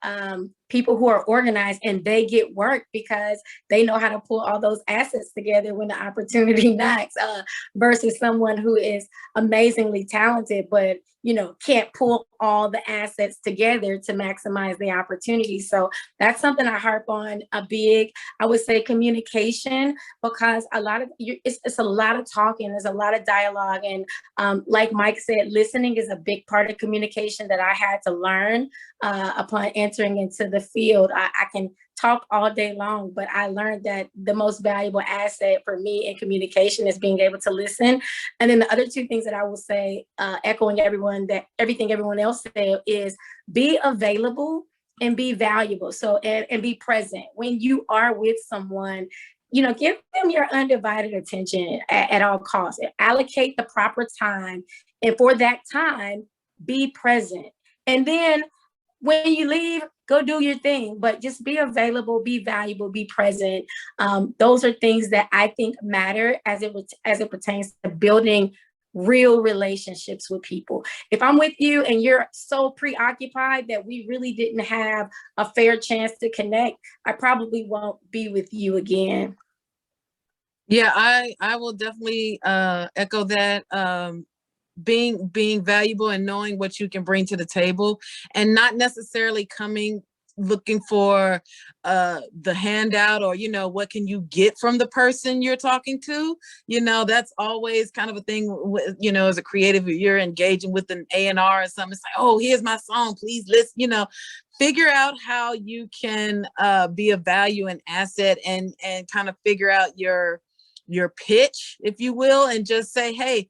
people who are organized, and they get work because they know how to pull all those assets together when the opportunity knocks, versus someone who is amazingly talented but can't pull all the assets together to maximize the opportunity. So that's something I harp on I would say communication, because it's a lot of talking, there's a lot of dialogue, and like Mike said, listening is a big part of communication that I had to learn upon entering into the field. I can talk all day long, but I learned that the most valuable asset for me in communication is being able to listen. And then the other two things that I will say, echoing everything everyone else said, is be available and be valuable. So, and be present when you are with someone. Give them your undivided attention at all costs, and allocate the proper time. And for that time, be present. And then when you leave, go do your thing, but just be available, be valuable, be present. Those are things that I think matter as it pertains to building real relationships with people. If I'm with you and you're so preoccupied that we really didn't have a fair chance to connect, I probably won't be with you again. Yeah, I will definitely echo that. Being valuable and knowing what you can bring to the table, and not necessarily looking for the handout or what can you get from the person you're talking to. That's always kind of a thing with, as a creative, if you're engaging with an A&R or something, it's like, oh, here's my song, please listen. Figure out how you can be a value and asset, and kind of figure out your pitch, if you will, and just say, hey,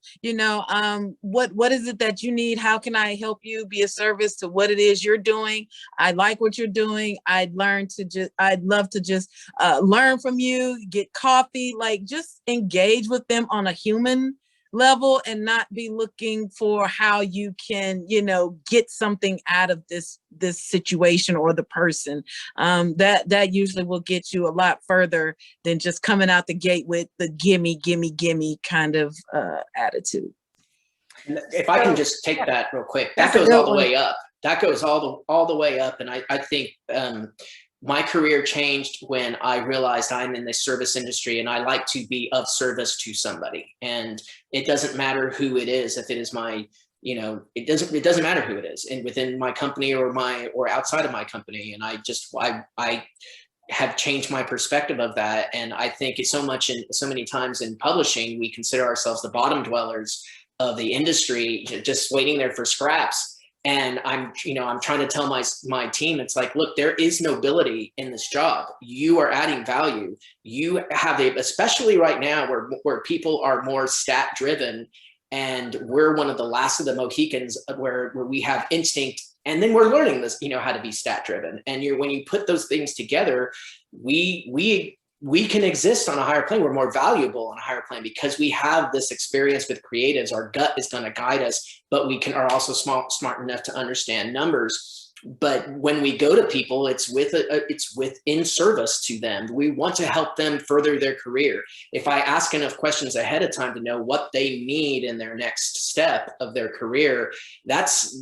what is it that you need? How can I help you be a service to what it is you're doing? I like what you're doing. I'd love to just learn from you, get coffee, like just engage with them on a human level and not be looking for how you can, get something out of this situation or the person. That usually will get you a lot further than just coming out the gate with the gimme kind of attitude. If I can just take that real quick, that goes all the way up. That goes all the way up. And I think my career changed when I realized I'm in the service industry and I like to be of service to somebody. And it doesn't matter who it is. If it is my, it doesn't matter who it is, and within my company or outside of my company. And I have changed my perspective of that. And I think it's so many times in publishing, we consider ourselves the bottom dwellers of the industry, just waiting there for scraps. And I'm trying to tell my team, it's like, look, there is nobility in this job. You are adding value. You have especially right now where people are more stat driven, and we're one of the last of the Mohicans where we have instinct, and then we're learning this, how to be stat driven. And when you put those things together, we can exist on a higher plane. We're more valuable on a higher plane because we have this experience with creatives. Our gut is going to guide us, but we are also smart enough to understand numbers. But when we go to people, it's in service to them. We want to help them further their career. If I ask enough questions ahead of time to know what they need in their next step of their career, that's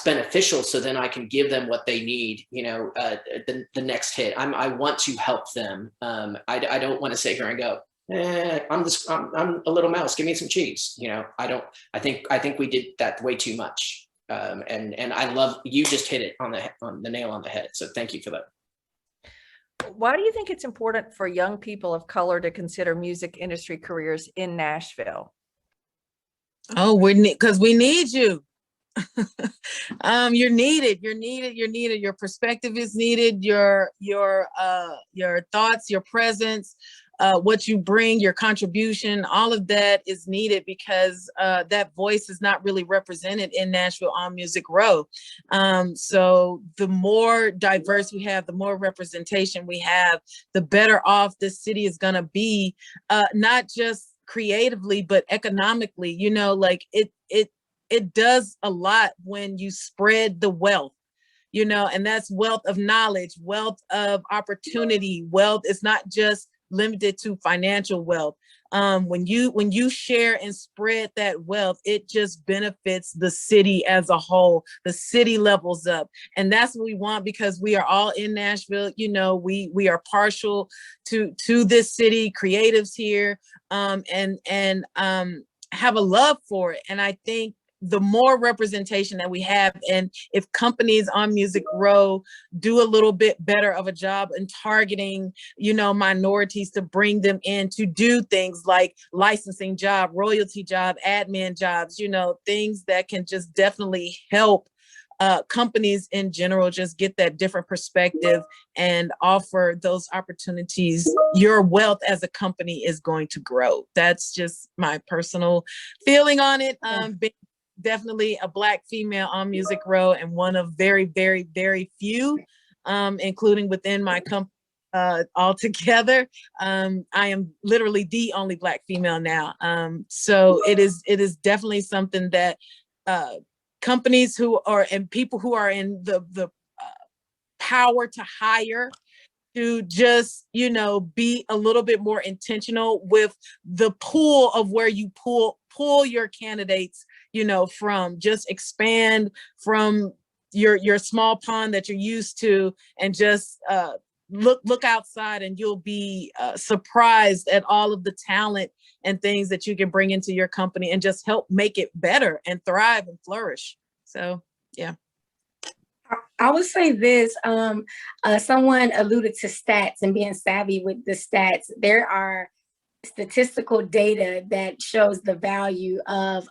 beneficial. So then I can give them what they need, the next hit. I want to help them. I don't want to sit here and go, I'm a little mouse, give me some cheese. I think we did that way too much. And I love, you just hit it on the nail on the head. So thank you for that. Why do you think it's important for young people of color to consider music industry careers in Nashville? Oh, because we need you. You're needed. You're needed. You're needed. Your perspective is needed. Your thoughts, your presence, what you bring, your contribution, all of that is needed because that voice is not really represented in Nashville on Music Row. So the more diverse we have, the more representation we have, the better off this city is going to be, not just creatively, but economically. You know, like it does a lot when you spread the wealth, you know, and that's wealth of knowledge, wealth of opportunity. Wealth is not just limited to financial wealth. When you share and spread that wealth, it just benefits the city as a whole. The city levels up, and that's what we want because we are all in Nashville. You know, we are partial to this city, creatives here, and have a love for it. And I think the more representation that we have, and if companies on Music Row do a little bit better of a job in targeting, you know, minorities to bring them in to do things like licensing job, royalty job, admin jobs, you know, things that can just definitely help companies in general just get that different perspective and offer those opportunities, your wealth as a company is going to grow. That's just my personal feeling on it. Definitely a Black female on Music Row and one of very, very, very few, including within my company altogether. I am literally the only Black female now. So it is definitely something that companies who are, and people who are in the power to hire, to just, you know, be a little bit more intentional with the pool of where you pull your candidates, you know, from. Just expand from your small pond that you're used to, and just look outside, and you'll be surprised at all of the talent and things that you can bring into your company and just help make it better and thrive and flourish. So, yeah. I would say this, someone alluded to stats and being savvy with the stats. There are statistical data that shows the value of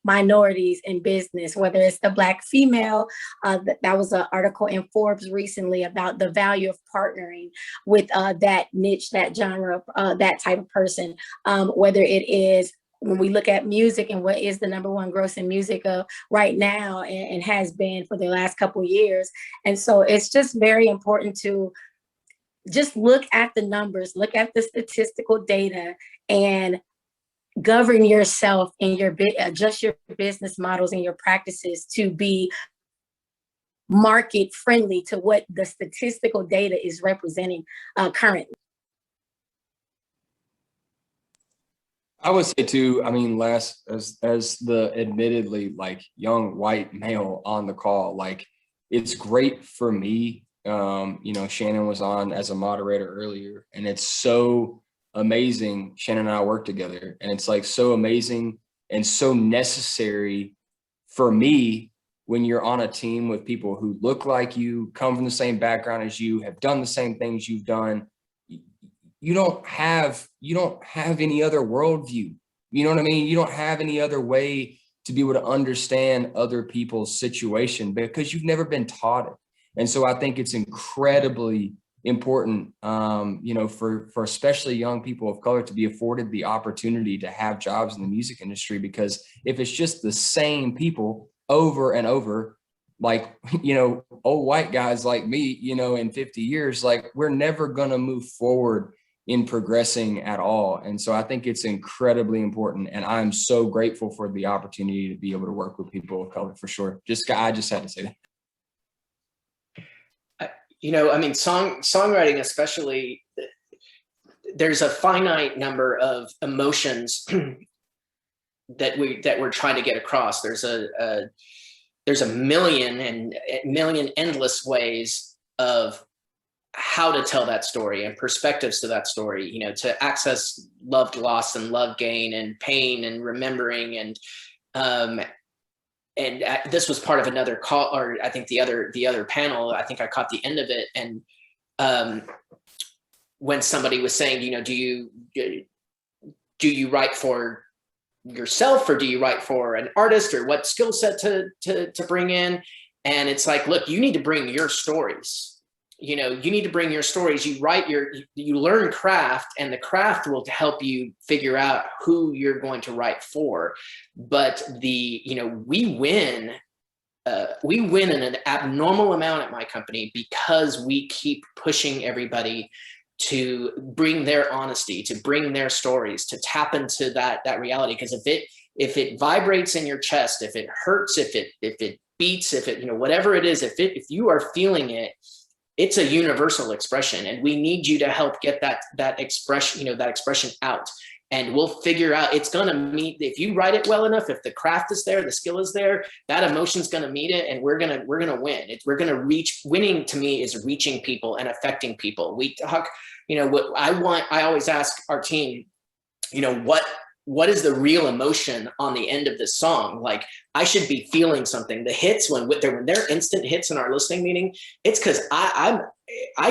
minorities in business, whether it's the Black female. That was an article in Forbes recently about the value of partnering with that niche, that genre, that type of person, whether it is when we look at music and what is the #1 grossing music right now and has been for the last couple of years. And so it's just very important to just look at the numbers, look at the statistical data, and govern yourself in adjust your business models and your practices to be market friendly to what the statistical data is representing currently. I would say too, I mean, as the admittedly like young white male on the call, like it's great for me. You know, Shannon was on as a moderator earlier, and it's so amazing. Shannon and I work together, and it's like so amazing and so necessary for me when you're on a team with people who look like you, come from the same background as you, have done the same things you've done. You don't have any other worldview. You know what I mean? You don't have any other way to be able to understand other people's situation because you've never been taught it. And so I think it's incredibly important, you know, for especially young people of color to be afforded the opportunity to have jobs in the music industry, because if it's just the same people over and over, like, you know, old white guys like me, you know, in 50 years, like we're never going to move forward in progressing at all. And so I think it's incredibly important. And I'm so grateful for the opportunity to be able to work with people of color for sure. I just had to say that. You know, I mean, songwriting, especially, there's a finite number of emotions that we're trying to get across. There's a million endless ways of how to tell that story and perspectives to that story, you know, to access loved loss and love gain and pain and remembering. this was part of another call, or I think the other panel, I think I caught the end of it. And when somebody was saying, you know, do you write for yourself, or do you write for an artist, or what skill set to bring in? And it's like, look, you need to bring your stories. You know, you need to bring your stories. You learn craft, and the craft will help you figure out who you're going to write for. But we win in an abnormal amount at my company because we keep pushing everybody to bring their honesty, to bring their stories, to tap into that reality. Because if it vibrates in your chest, if it hurts, if it beats, if it, you know, whatever it is, if you are feeling it, it's a universal expression, and we need you to help get that expression, you know, that expression out. And we'll figure out, it's gonna meet, if you write it well enough, if the craft is there, the skill is there, that emotion's gonna meet it, and we're gonna win. We're gonna reach. Winning to me is reaching people and affecting people. We talk, you know, what I always ask our team, you know, what is the real emotion on the end of this song? Like, I should be feeling something. The hits, when they're instant hits in our listening meeting, it's because I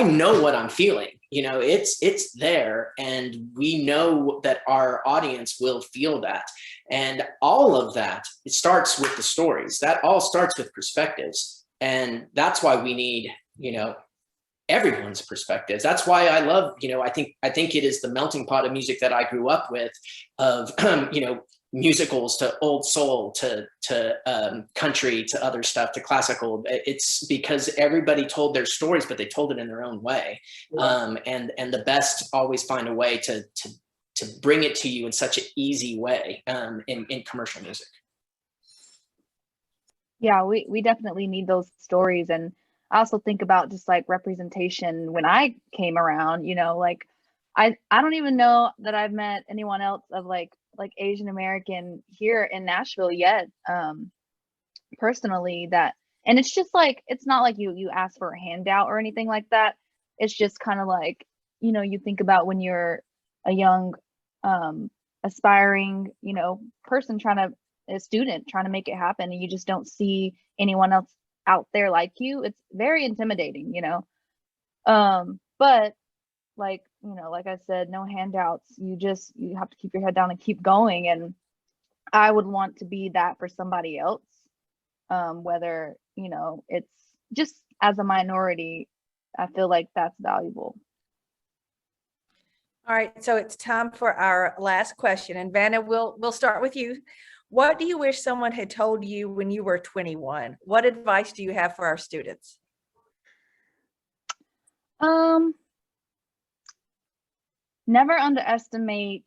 know what I'm feeling. You know, it's there, and we know that our audience will feel that. And all of that, it starts with the stories. That all starts with perspectives. And that's why we need, you know, everyone's perspectives. That's why I love, you know, I think it is the melting pot of music that I grew up with, of, you know, musicals to old soul to country to other stuff to classical. It's because everybody told their stories, but they told it in their own way. And the best always find a way to bring it to you in such an easy way in commercial music. Yeah, we definitely need those stories. And I also think about just like representation when I came around, you know, like I don't even know that I've met anyone else of like Asian American here in Nashville yet, personally, that, and it's just like, it's not like you ask for a handout or anything like that. It's just kind of like, you know, you think about when you're a young, aspiring, you know, person a student trying to make it happen, and you just don't see anyone else out there like you. It's very intimidating, you know. But like, you know, like I said, no handouts. You have to keep your head down and keep going. And I would want to be that for somebody else, whether, you know, it's just as a minority. I feel like that's valuable. All right, so it's time for our last question. And Vanna, we'll start with you. What do you wish someone had told you when you were 21? What advice do you have for our students? Never underestimate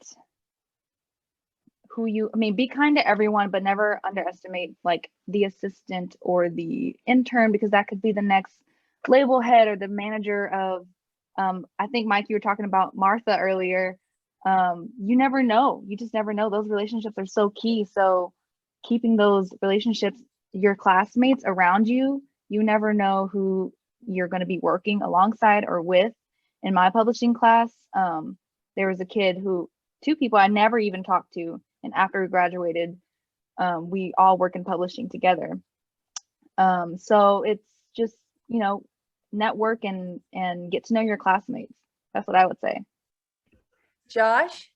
be kind to everyone, but never underestimate like the assistant or the intern, because that could be the next label head or the manager of, I think, Mike, you were talking about Martha earlier. You never know. You just never know. Those relationships are so key. So keeping those relationships, your classmates around you, you never know who you're going to be working alongside or with. In my publishing class, there was two people I never even talked to. And after we graduated, we all work in publishing together. So it's just, you know, network and get to know your classmates. That's what I would say. Josh?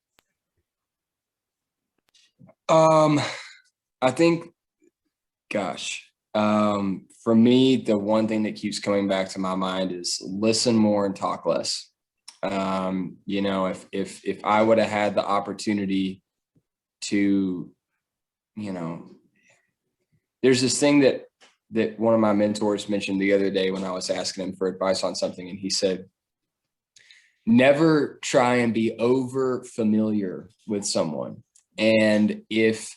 I think, gosh, for me, the one thing that keeps coming back to my mind is listen more and talk less. You know, if I would have had the opportunity to, you know, there's this thing that one of my mentors mentioned the other day when I was asking him for advice on something, and he said, never try and be over familiar with someone. And if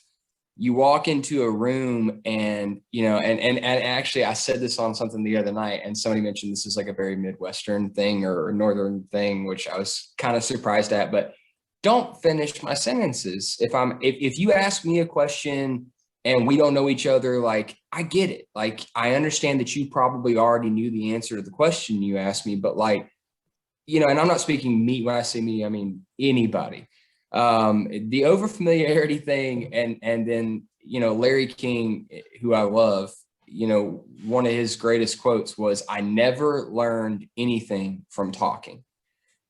you walk into a room and, you know, and actually I said this on something the other night, and somebody mentioned this is like a very Midwestern thing or Northern thing, which I was kind of surprised at, but don't finish my sentences. If you ask me a question and we don't know each other, like, I get it. Like, I understand that you probably already knew the answer to the question you asked me, but like, you know, and I'm not speaking me, when I say me, I mean anybody. The overfamiliarity thing, and then, you know, Larry King, who I love, you know, one of his greatest quotes was, "I never learned anything from talking."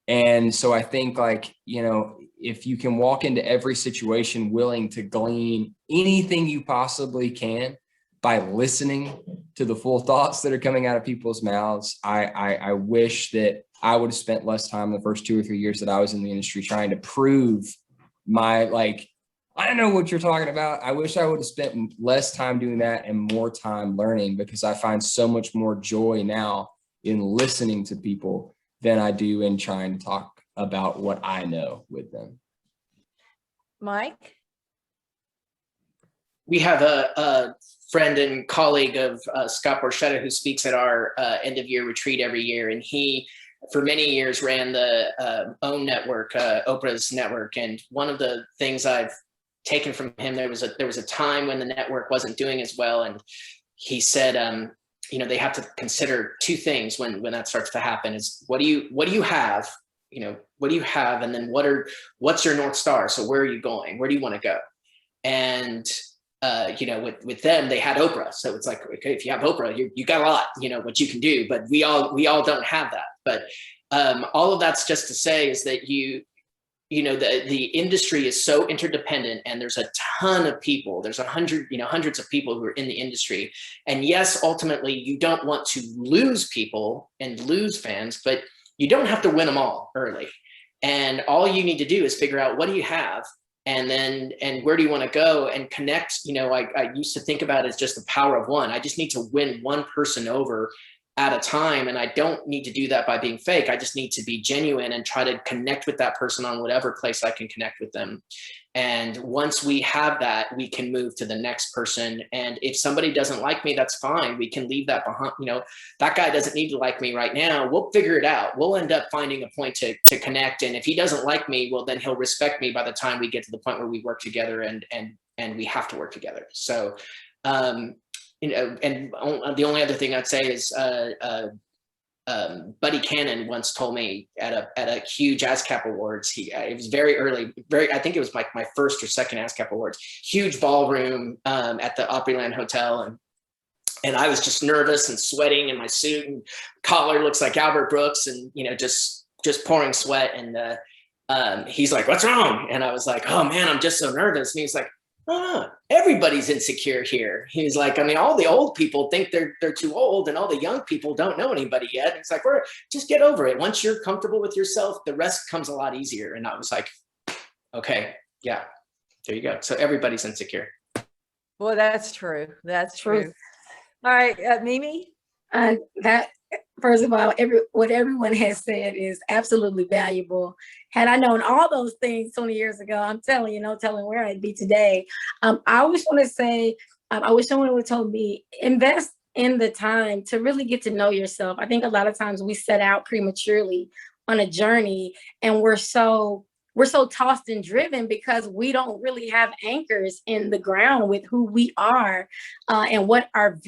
And so I think, like, you know, if you can walk into every situation willing to glean anything you possibly can by listening to the full thoughts that are coming out of people's mouths, I wish that I would have spent less time the first 2 or 3 years that I was in the industry trying to prove my, like, I don't know what you're talking about. I wish I would have spent less time doing that and more time learning, because I find so much more joy now in listening to people than I do in trying to talk about what I know with them. Mike? We have a friend and colleague of Scott Borchetta, who speaks at our end of year retreat every year. And he, for many years, ran the OWN network, Oprah's network. And one of the things I've taken from him, there was a time when the network wasn't doing as well. And he said, you know, they have to consider two things when that starts to happen: is what do you have, you know, what do you have? And then what's your North Star? So where are you going? Where do you want to go? And, you know, with them, they had Oprah. So it's like, okay, if you have Oprah, you got a lot, you know, what you can do, but we all don't have that. But all of that's just to say is that you know, the industry is so interdependent, and there's a ton of people. There's hundreds of people who are in the industry. And yes, ultimately, you don't want to lose people and lose fans, but you don't have to win them all early. And all you need to do is figure out, what do you have? And where do you want to go and connect? You know, I used to think about it as just the power of one. I just need to win one person over at a time. And I don't need to do that by being fake. I just need to be genuine and try to connect with that person on whatever place I can connect with them. And once we have that, we can move to the next person. And if somebody doesn't like me, that's fine. We can leave that behind. You know, that guy doesn't need to like me right now. We'll figure it out. We'll end up finding a point to connect. And if he doesn't like me, well, then he'll respect me by the time we get to the point where we work together and we have to work together. So, you know, and the only other thing I'd say is Buddy Cannon once told me at a huge ASCAP Awards. It was very early, I think it was like my first or second ASCAP Awards. Huge ballroom at the Opryland Hotel, and I was just nervous and sweating in my suit, and collar looks like Albert Brooks, and you know, just pouring sweat. And he's like, "What's wrong?" And I was like, "Oh man, I'm just so nervous." And he's like, "Oh, everybody's insecure here." He was like, "I mean, all the old people think they're too old, and all the young people don't know anybody yet." And it's like, just get over it. Once you're comfortable with yourself, the rest comes a lot easier. And I was like, okay, yeah, there you go. So everybody's insecure. Well, that's true. That's true. All right, Mimi? That, first of all, what everyone has said is absolutely valuable. Had I known all those things 20 years ago, I'm telling you, no telling where I'd be today. I always want to say, I wish someone would have told me, invest in the time to really get to know yourself. I think a lot of times we set out prematurely on a journey, and we're so tossed and driven because we don't really have anchors in the ground with who we are and what our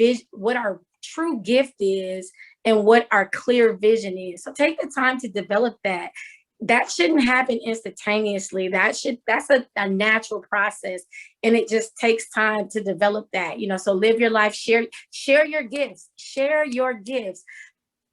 true gift is and what our clear vision is. So take the time to develop that. That shouldn't happen instantaneously. That's a natural process, and it just takes time to develop that. You know, so live your life, share your gifts, share your gifts.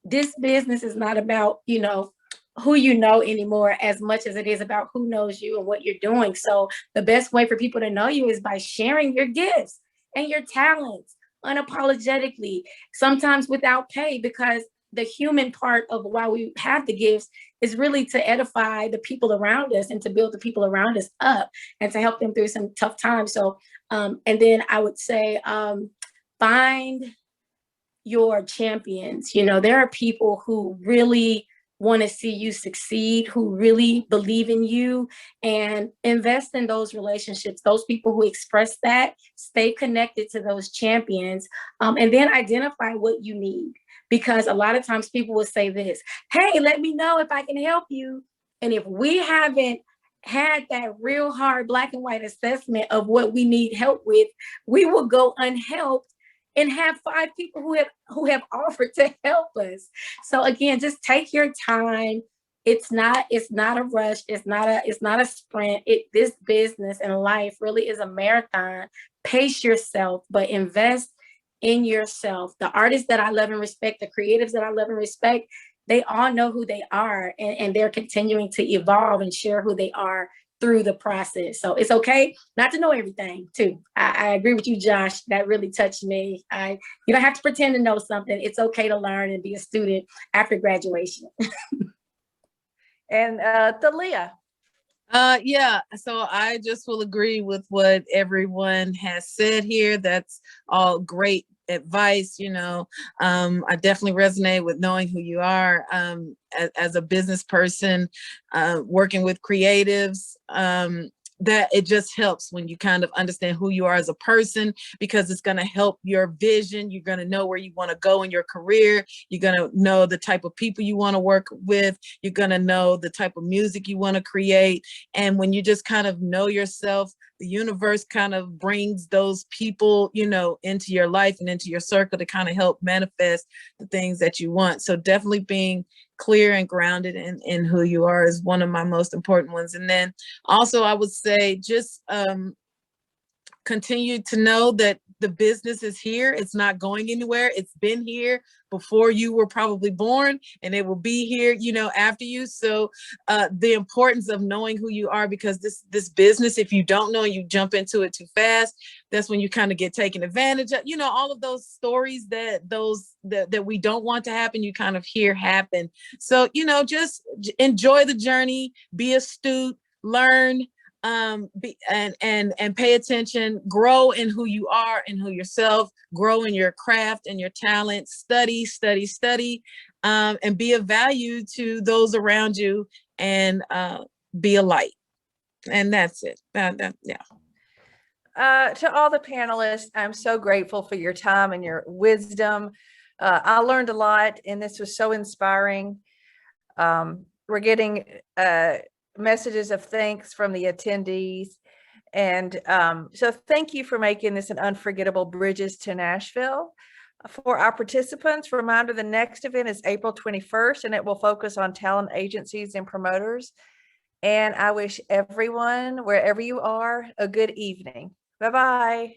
This business is not about, you know, who you know anymore as much as it is about who knows you and what you're doing. So the best way for people to know you is by sharing your gifts and your talents unapologetically, sometimes without pay, because the human part of why we have the gifts is really to edify the people around us and to build the people around us up and to help them through some tough times. So, and then I would say, find your champions. You know, there are people who really want to see you succeed, who really believe in you, and invest in those relationships, those people who express that. Stay connected to those champions, and then identify what you need. Because a lot of times people will say this, "Hey, let me know if I can help you." And if we haven't had that real hard black and white assessment of what we need help with, we will go unhelped and have 5 people who have offered to help us. So again, just take your time. it's not a rush. It's not a sprint. This business and life really is a marathon. Pace yourself, but invest in yourself. The artists that I love and respect, the creatives that I love and respect, they all know who they are, and they're continuing to evolve and share who they are through the process. So it's okay not to know everything too. I agree with you, Josh. That really touched me. You don't have to pretend to know something. It's okay to learn and be a student after graduation. And Thalia. Yeah, so I just will agree with what everyone has said here. That's all great advice. I definitely resonate with knowing who you are as a business person, working with creatives. That it just helps when you kind of understand who you are as a person, because it's going to help your vision. You're going to know where you want to go in your career. You're going to know the type of people you want to work with. You're going to know the type of music you want to create. And when you just kind of know yourself, the universe kind of brings those people, into your life and into your circle to kind of help manifest the things that you want. So definitely being clear and grounded in who you are is one of my most important ones. And then also I would say just continue to know that the business is here. It's not going anywhere. It's been here before you were probably born, and it will be here, after you. So the importance of knowing who you are, because this business, if you don't know, you jump into it too fast, that's when you kind of get taken advantage of. All of those stories that we don't want to happen, you kind of hear happen. So, just enjoy the journey, be astute, learn, and pay attention, grow in who you are and who yourself, grow in your craft and your talent, study, and be of value to those around you, and be a light. And that's it. Yeah. To all the panelists, I'm so grateful for your time and your wisdom. I learned a lot, and this was so inspiring. We're getting messages of thanks from the attendees. And so thank you for making this an unforgettable Bridges to Nashville. For our participants, reminder, the next event is April 21st, and it will focus on talent agencies and promoters. And I wish everyone, wherever you are, a good evening. Bye-bye.